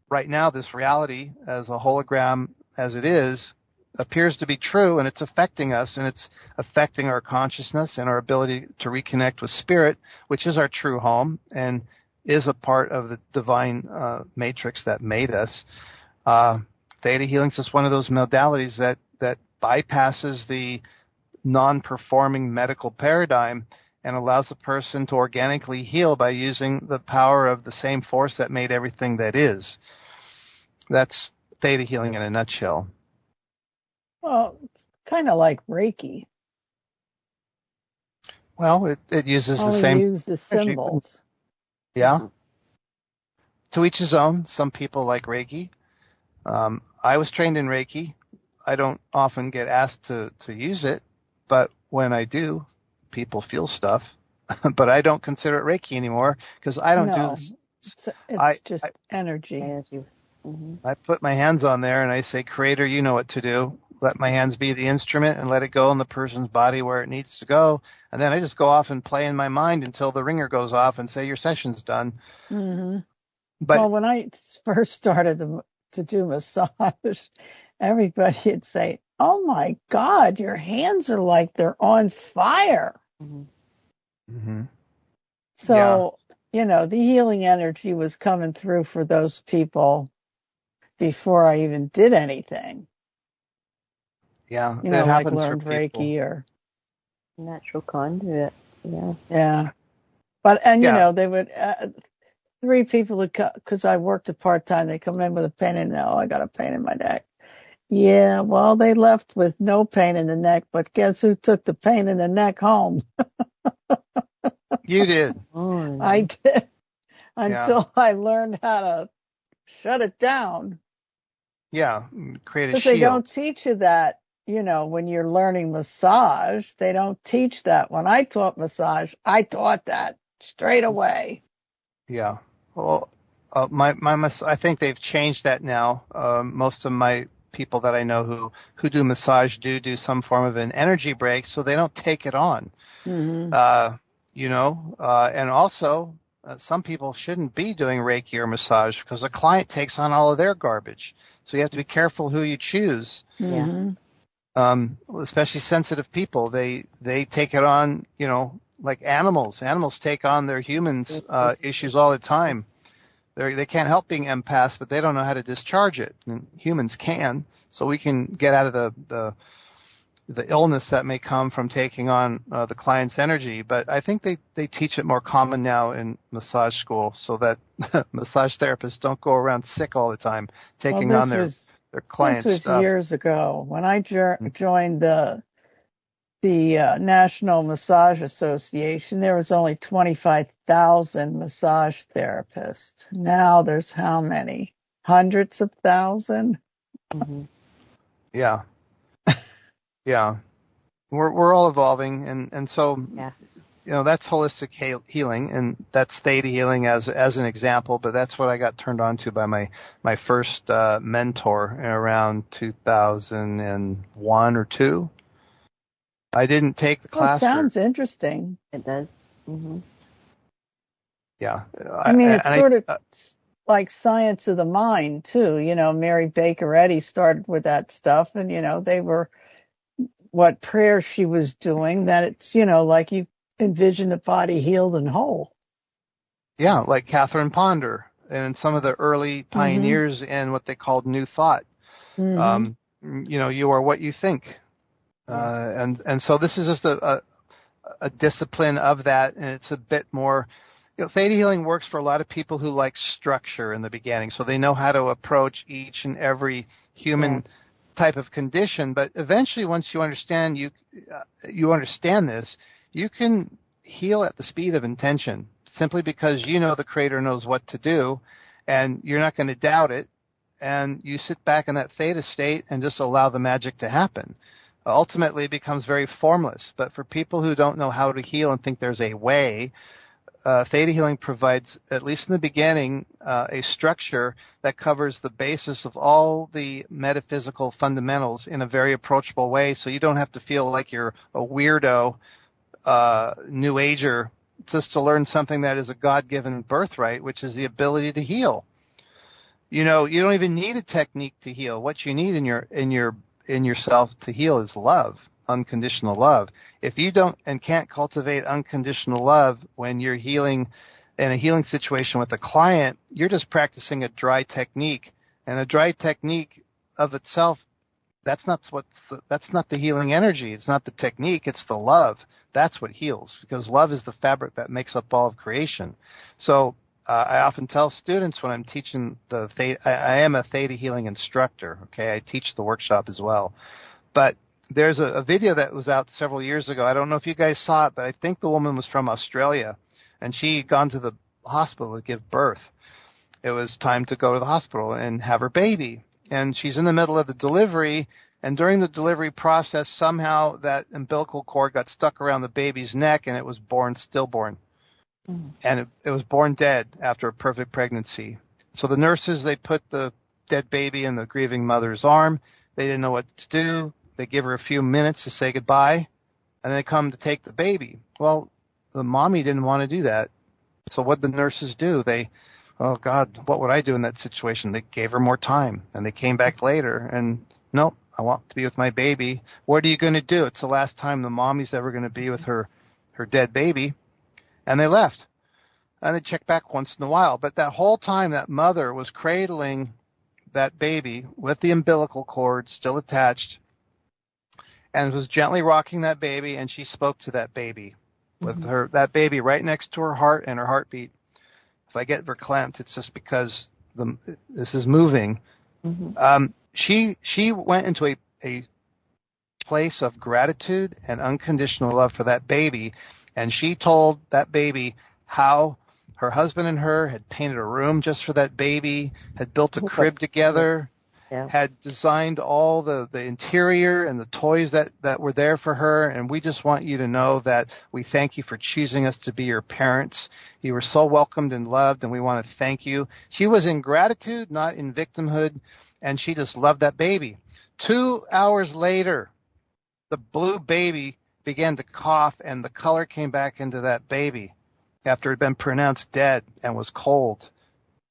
right now, this reality, as a hologram as it is, appears to be true, and it's affecting us, and it's affecting our consciousness and our ability to reconnect with spirit, which is our true home and is a part of the divine matrix that made us. Theta healing is just one of those modalities that bypasses the non-performing medical paradigm and allows a person to organically heal by using the power of the same force that made everything that is. That's theta healing in a nutshell. Well, it's kind of like Reiki. Well, it uses Only the same. use the symbols. Yeah. To each his own. Some people like Reiki. I was trained in Reiki. I don't often get asked to use it, but when I do, people feel stuff. But I don't consider it Reiki anymore because I don't do this. It's just energy. Mm-hmm. I put my hands on there and I say, Creator, you know what to do. Let my hands be the instrument and let it go in the person's body where it needs to go. And then I just go off and play in my mind until the ringer goes off and say, your session's done. Mm-hmm. But well, when I first started to do massage, everybody would say, oh my God, your hands are like they're on fire. Mm-hmm. So, the healing energy was coming through for those people before I even did anything. Yeah, like learned Reiki or natural conduit. Yeah. Yeah. But, they would, 3 people would come, because I worked a part-time, they come in with a pain in the, I got a pain in my neck. Yeah, well, they left with no pain in the neck, but guess who took the pain in the neck home? You did. I did. Until I learned how to shut it down. Yeah, create a shield. Because they don't teach you that, when you're learning massage. They don't teach that. When I taught massage, I taught that straight away. Yeah. Well, I think they've changed that now. Most of my people that I know who do massage do some form of an energy break, so they don't take it on. Mm-hmm. And also some people shouldn't be doing Reiki or massage because the client takes on all of their garbage. So you have to be careful who you choose. Mm-hmm. Especially sensitive people, they take it on, like animals. Animals take on their humans' issues all the time. They can't help being empaths, but they don't know how to discharge it. And humans can, so we can get out of the illness that may come from taking on the client's energy. But I think they teach it more common now in massage school, so that massage therapists don't go around sick all the time taking on their clients' This was stuff. years ago when I joined the National Massage Association. There was only 25,000 massage therapists. Now there's how many? Hundreds of thousands? Mm-hmm. Yeah. Yeah. We're all evolving, and so that's holistic healing, and that's theta healing as an example. But that's what I got turned on to by my first mentor in around 2001 or 2. I didn't take the class. It sounds interesting. It does. Mm-hmm. Yeah. It's sort of like science of the mind, too. Mary Baker Eddy started with that stuff, and, they were what prayer she was doing, that it's, like you envision the body healed and whole. Yeah, like Catherine Ponder and some of the early pioneers in what they called New Thought. Mm-hmm. You are what you think. And so this is just a discipline of that, and it's a bit more. Theta healing works for a lot of people who like structure in the beginning, so they know how to approach each and every human type of condition. But eventually, once you understand understand this, you can heal at the speed of intention, simply because the Creator knows what to do, and you're not going to doubt it, and you sit back in that theta state and just allow the magic to happen. Ultimately, it becomes very formless. But for people who don't know how to heal and think there's a way, theta healing provides, at least in the beginning, a structure that covers the basis of all the metaphysical fundamentals in a very approachable way, so you don't have to feel like you're a weirdo New Ager just to learn something that is a God-given birthright, which is the ability to heal. You know, you don't even need a technique to heal. What you need in yourself to heal is love, unconditional love. If you don't and can't cultivate unconditional love when you're healing in a healing situation with a client, you're just practicing a dry technique. And a dry technique of itself, that's not the healing energy. It's not the technique. It's the love. That's what heals, because love is the fabric that makes up all of creation. So I often tell students when I'm teaching the theta, I am a theta healing instructor. Okay, I teach the workshop as well. But there's a video that was out several years ago. I don't know if you guys saw it, but I think the woman was from Australia, and she had gone to the hospital to give birth. It was time to go to the hospital and have her baby. And she's in the middle of the delivery, and during the delivery process, somehow that umbilical cord got stuck around the baby's neck, and it was born stillborn. And it was born dead after a perfect pregnancy. So the nurses, they put the dead baby in the grieving mother's arm. They didn't know what to do. They give her a few minutes to say goodbye, and they come to take the baby. Well, the mommy didn't want to do that. So what did the nurses do? Oh, God, what would I do in that situation? They gave her more time, and they came back later, and nope, I want to be with my baby. What are you going to do? It's the last time the mommy's ever going to be with her dead baby. And they left. And they checked back once in a while. But that whole time, that mother was cradling that baby with the umbilical cord still attached, and was gently rocking that baby, and she spoke to that baby with that baby right next to her heart and her heartbeat. If I get verklempt, it's just because this is moving. She went into a place of gratitude and unconditional love for that baby, and she told that baby how her husband and her had painted a room just for that baby, had built a crib together, had designed all the interior and the toys that were there for her. And we just want you to know that we thank you for choosing us to be your parents. You were so welcomed and loved, and we want to thank you. She was in gratitude, not in victimhood, and she just loved that baby. 2 hours later, the blue baby began to cough, and the color came back into that baby after it had been pronounced dead and was cold.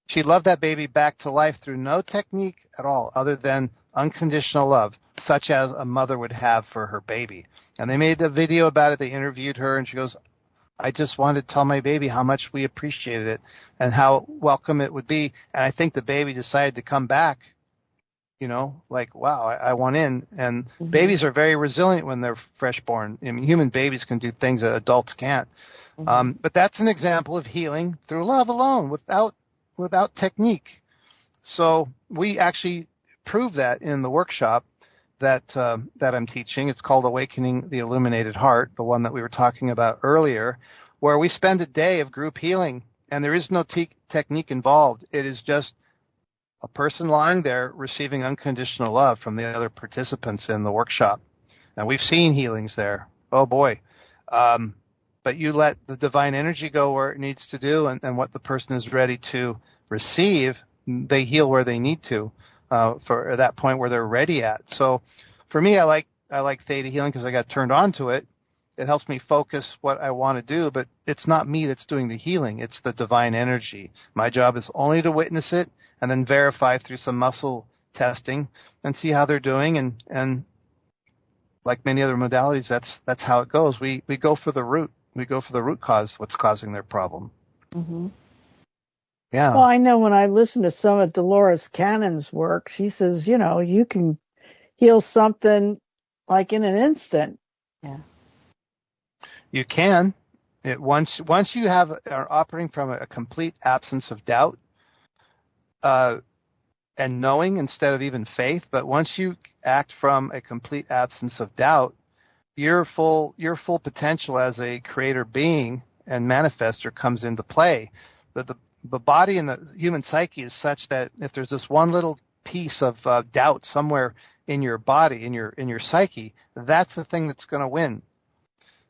She loved that baby back to life through no technique at all other than unconditional love, such as a mother would have for her baby. And they made a video about it. They interviewed her, and she goes, I just wanted to tell my baby how much we appreciated it and how welcome it would be. And I think the baby decided to come back, you know, like, wow, I want in. And babies are very resilient when they're fresh born. I mean, human babies can do things that adults can't. But that's an example of healing through love alone, without technique. So we actually prove that in the workshop that I'm teaching. It's called Awakening the Illuminated Heart, the one that we were talking about earlier, where we spend a day of group healing, and there is no technique involved. It is just a person lying there receiving unconditional love from the other participants in the workshop. And we've seen healings there. Oh, boy. But you let the divine energy go where it needs to do, and what the person is ready to receive, they heal where they need to for that point where they're ready at. So for me, I like theta healing because I got turned on to it. It helps me focus what I want to do, but it's not me that's doing the healing. It's the divine energy. My job is only to witness it and then verify through some muscle testing and see how they're doing. And like many other modalities, that's how it goes. We go for the root. We go for the root cause, what's causing their problem. Yeah. Well, I know when I listen to some of Dolores Cannon's work, she says, you know, you can heal something like in an instant. Yeah. You can. Once you are operating from a complete absence of doubt and knowing instead of even faith, but once you act from a complete absence of doubt, your full potential as a creator being and manifester comes into play. The body and the human psyche is such that if there's this one little piece of doubt somewhere in your body, in your psyche, that's the thing that's going to win.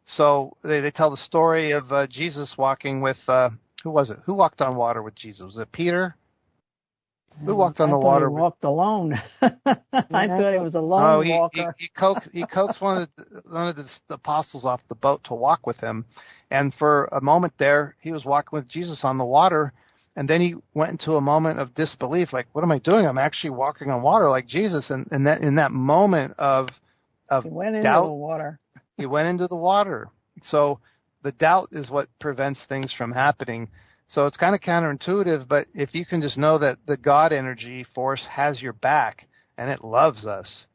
So they tell the story of Jesus walking with, who was it? Who walked on water with Jesus? Was it Peter? Who walked on the water? He walked alone. I thought he was a lone walker. He coaxed one of the apostles off the boat to walk with him, and for a moment there, he was walking with Jesus on the water, and then he went into a moment of disbelief, like, what am I doing? I'm actually walking on water like Jesus, and that in that moment of he went doubt, into the water. He went into the water. So the doubt is what prevents things from happening. So it's kind of counterintuitive, but if you can just know that the God energy force has your back and it loves us,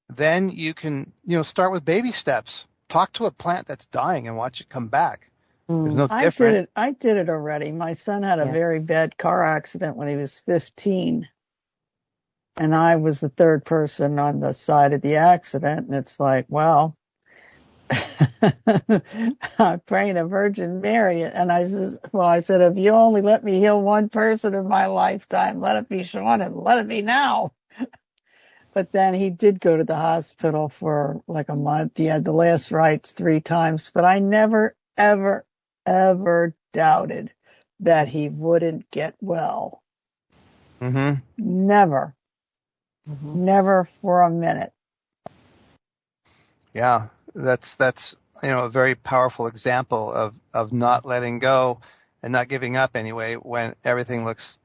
then you can, start with baby steps. Talk to a plant that's dying and watch it come back. There's no different. I did it already. My son had a very bad car accident when he was 15. And I was the third person on the side of the accident. And it's like, well, I'm praying to Virgin Mary. And I said, if you only let me heal one person in my lifetime, let it be Sean and let it be now. But then he did go to the hospital for like a month. He had the last rites 3 times. But I never, ever, ever doubted that he wouldn't get well. Mm-hmm. Never. Mm-hmm. Never for a minute. Yeah, that's a very powerful example of not letting go and not giving up anyway when everything looks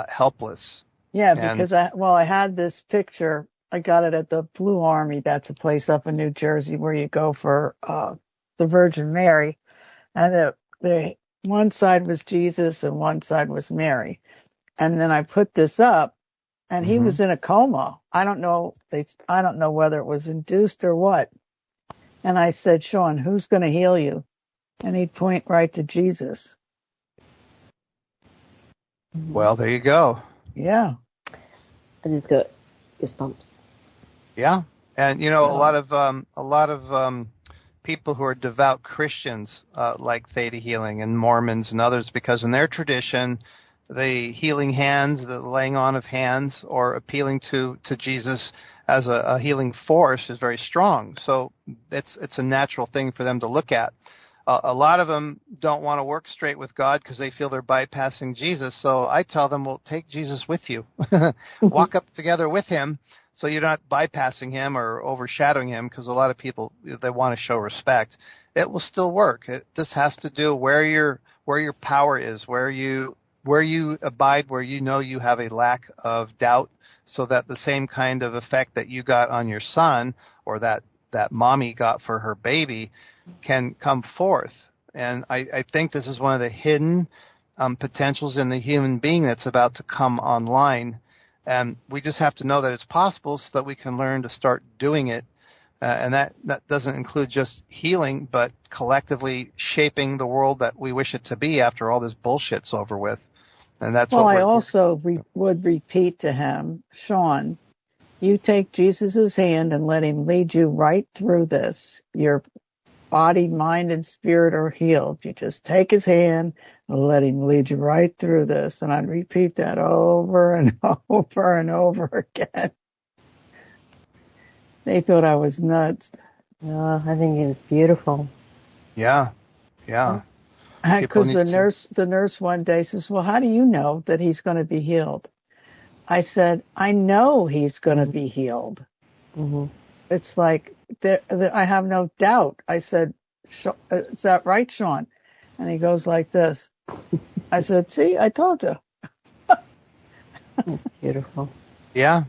helpless. Yeah, because I had this picture. I got it at the Blue Army. That's a place up in New Jersey where you go for the Virgin Mary, and the one side was Jesus and one side was Mary. And then I put this up, and he was in a coma. I don't know whether it was induced or what. And I said, Sean, who's going to heal you? And he'd point right to Jesus. Well, there you go. Yeah. I just got goosebumps. Yeah, and a lot of people who are devout Christians like theta healing and Mormons and others, because in their tradition, the healing hands, the laying on of hands, or appealing to Jesus as a healing force is very strong. So it's a natural thing for them to look at. A lot of them don't want to work straight with God because they feel they're bypassing Jesus. So I tell them, well, take Jesus with you. Walk up together with him so you're not bypassing him or overshadowing him, because a lot of people, they want to show respect. It will still work. It just has to do where your power is, where you abide, where you have a lack of doubt, so that the same kind of effect that you got on your son or that mommy got for her baby can come forth. And I think this is one of the hidden potentials in the human being that's about to come online. And we just have to know that it's possible so that we can learn to start doing it. And that doesn't include just healing, but collectively shaping the world that we wish it to be after all this bullshit's over with. And that's I also would repeat to him, Sean, you take Jesus' hand and let him lead you right through this. Your body, mind, and spirit are healed. You just take his hand and let him lead you right through this. And I'd repeat that over and over and over again. They thought I was nuts. No, I think it was beautiful. Yeah. Because the nurse one day says, well, how do you know that he's going to be healed? I said, I know he's going to be healed. Mm-hmm. It's like, I have no doubt. I said, is that right, Sean? And he goes like this. I said, see, I told you. That's beautiful. Yeah.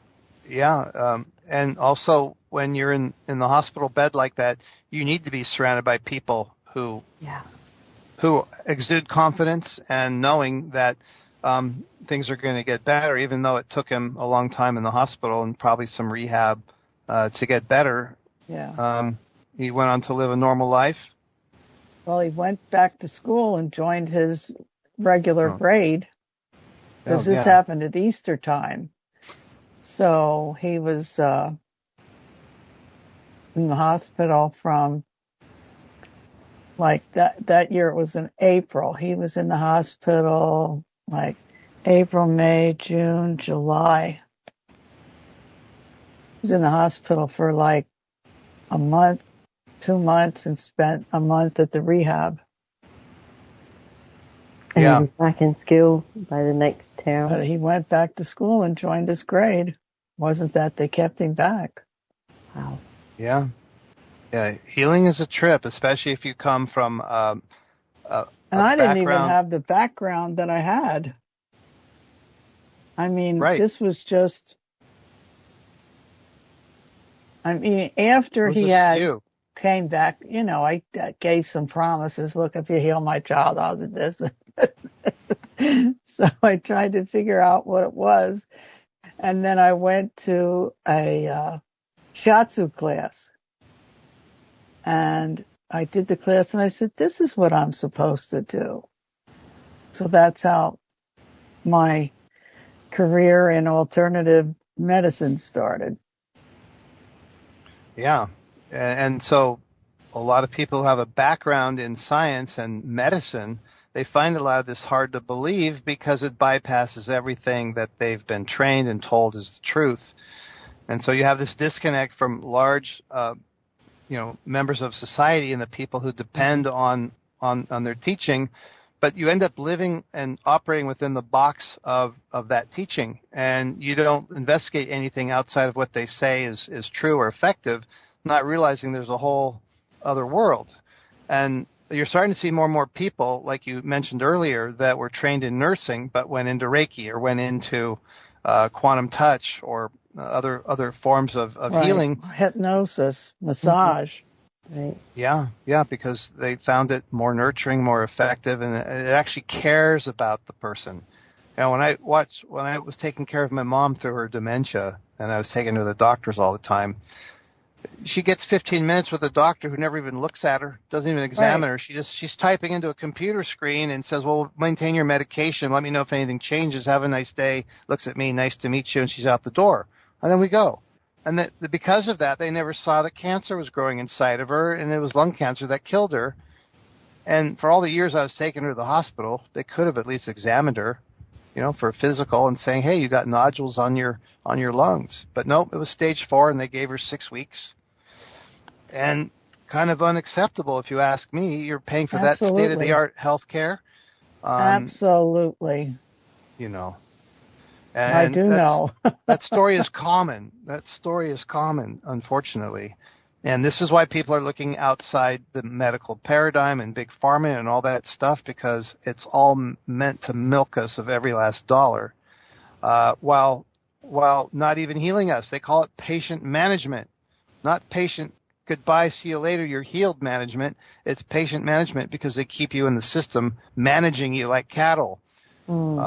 And also, when you're in the hospital bed like that, you need to be surrounded by people who exude confidence and knowing that things are going to get better, even though it took him a long time in the hospital and probably some rehab to get better. Yeah. He went on to live a normal life. Well, he went back to school and joined his regular grade, because this happened at Easter time. So he was in the hospital from, like, that year. It was in April. He was in the hospital like April, May, June, July. He was in the hospital for like a month, 2 months and spent a month at the rehab. And he was back in school by the next term. But he went back to school and joined his grade. Wasn't that they kept him back? Wow. Yeah. Yeah. Healing is a trip, especially if you come from and I didn't even have the background that I had. I mean, This was just... I mean, after he came back, I gave some promises. Look, if you heal my child, I'll do this. So I tried to figure out what it was. And then I went to a shiatsu class. And I did the class and I said, this is what I'm supposed to do. So that's how my career in alternative medicine started. Yeah. And so a lot of people who have a background in science and medicine, they find a lot of this hard to believe because it bypasses everything that they've been trained and told is the truth. And so you have this disconnect from large, members of society and the people who depend on their teaching, but you end up living and operating within the box of that teaching, and you don't investigate anything outside of what they say is true or effective, not realizing there's a whole other world. And you're starting to see more and more people, like you mentioned earlier, that were trained in nursing but went into Reiki or went into quantum touch or other forms of healing. Hypnosis, massage. Right. Yeah, because they found it more nurturing, more effective, and it actually cares about the person. When I was taking care of my mom through her dementia, and I was taking her to the doctors all the time, she gets 15 minutes with a doctor who never even looks at her, doesn't even examine her. She's typing into a computer screen and says, well, maintain your medication. Let me know if anything changes. Have a nice day. Looks at me. Nice to meet you. And she's out the door. And then we go. And because of that, they never saw that cancer was growing inside of her, and it was lung cancer that killed her. And for all the years I was taking her to the hospital, they could have at least examined her, for a physical and saying, hey, you got nodules on your lungs. But nope, it was stage 4, and they gave her 6 weeks. And kind of unacceptable, if you ask me. You're paying for that state-of-the-art health care. Absolutely. And I do know. That story is common. That story is common, unfortunately. And this is why people are looking outside the medical paradigm and big pharma and all that stuff, because it's all meant to milk us of every last dollar, while not even healing us. They call it patient management, not patient goodbye, see you later, you're healed management. It's patient management because they keep you in the system, managing you like cattle. And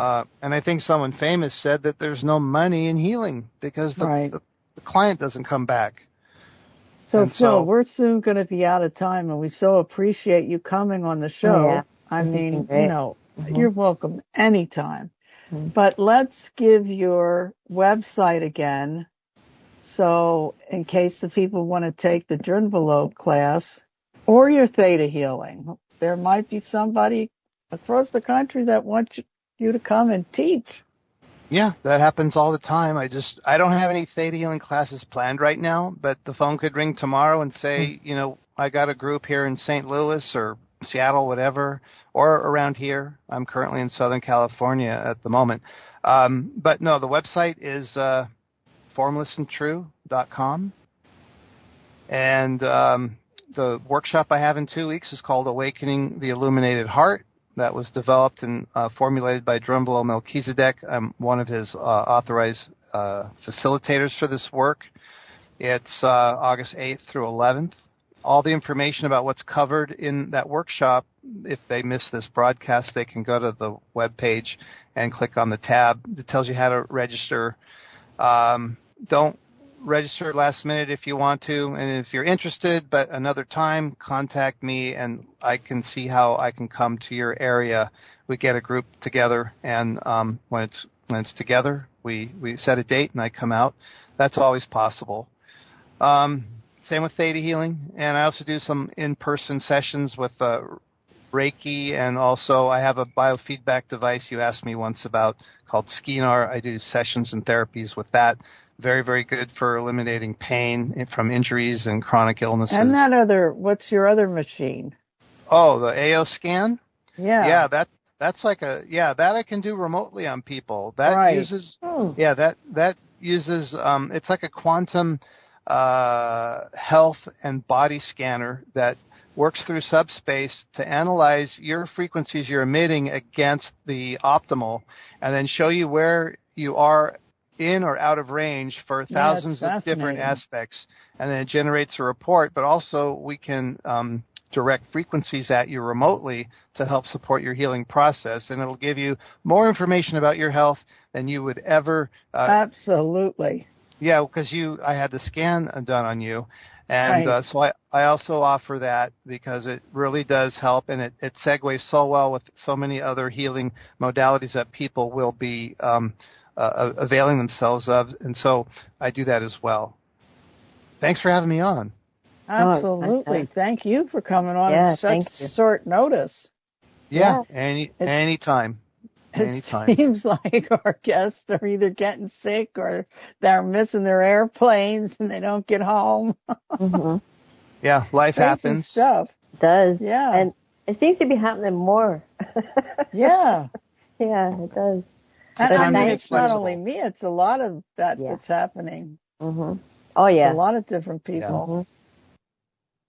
I think someone famous said that there's no money in healing because the client doesn't come back. So, Phil, we're soon going to be out of time, and we so appreciate you coming on the show. Yeah, I mean, you're welcome anytime. But let's give your website again. So in case the people want to take the Drunvalo class or your theta healing, there might be somebody across the country that wants you to come and teach. Yeah, that happens all the time. I don't have any theta healing classes planned right now, but the phone could ring tomorrow and say, I got a group here in St. Louis or Seattle, whatever, or around here. I'm currently in Southern California at the moment. But no, the website is formlessandtrue.com. And the workshop I have in 2 weeks is called Awakening the Illuminated Heart. That was developed and formulated by Drunvalo Melchizedek. I'm one of his authorized facilitators for this work. It's August 8th through 11th. All the information about what's covered in that workshop, if they miss this broadcast, they can go to the webpage and click on the tab that tells you how to register. Don't register last minute if you want to, and if you're interested, but another time, contact me and I can see how I can come to your area. We get a group together, and when it's together, we set a date and I come out. That's always possible. Same with theta healing, and I also do some in-person sessions with Reiki, and also I have a biofeedback device you asked me once about called Skinar. I do sessions and therapies with that. Very, very good for eliminating pain from injuries and chronic illnesses. And what's your other machine? Oh, the AO scan? Yeah. Yeah, that's like that I can do remotely on people. That right. uses, that uses, it's like a quantum health and body scanner that works through subspace to analyze your frequencies you're emitting against the optimal, and then show you where you are in or out of range for thousands of different aspects. And then it generates a report, but also we can direct frequencies at you remotely to help support your healing process. And it'll give you more information about your health than you would ever. Absolutely. Yeah, because I had the scan done on you. And so I also offer that because it really does help, and it segues so well with so many other healing modalities that people will be availing themselves of. And so I do that as well. Thanks for having me on. Absolutely. Thank you for coming on at such short notice. Yeah. Anytime. Anytime. It seems like our guests are either getting sick or they're missing their airplanes and they don't get home. Mm-hmm. Yeah, life happens. Stuff. It does. Yeah. And it seems to be happening more. Yeah. Yeah, it does. And I mean, it's not only me, it's a lot of that's happening. Mm-hmm. Oh, yeah. A lot of different people.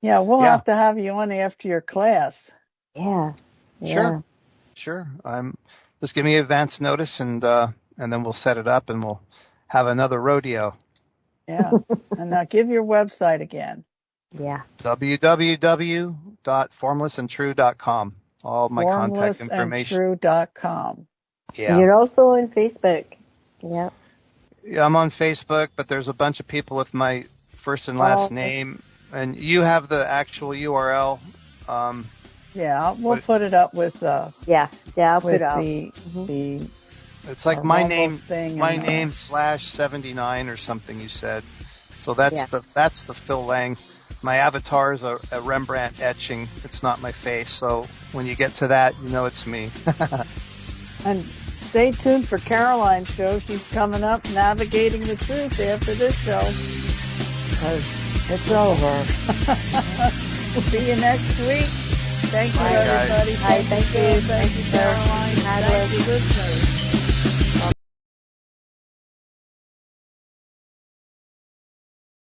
Yeah, we'll have to have you on after your class. Yeah. Sure. Just give me advance notice, and then we'll set it up, and we'll have another rodeo. Yeah. And now give your website again. Yeah. www.formlessandtrue.com. All my contact information. Formlessandtrue.com. Yeah. And you're also on Facebook. Yeah. Yeah, I'm on Facebook, but there's a bunch of people with my first and last name, and you have the actual URL. Yeah, we'll put it up with I'll put it up. It's like my name /79 or something you said. So that's the Phil Laing. My avatar is a Rembrandt etching. It's not my face. So when you get to that, you know it's me. And stay tuned for Caroline's show. She's coming up, Navigating the Truth, after this show. Because it's over. We'll see you next week. Thank you, everybody. Hi, thank you. Thank you, Caroline. Thank you, listeners.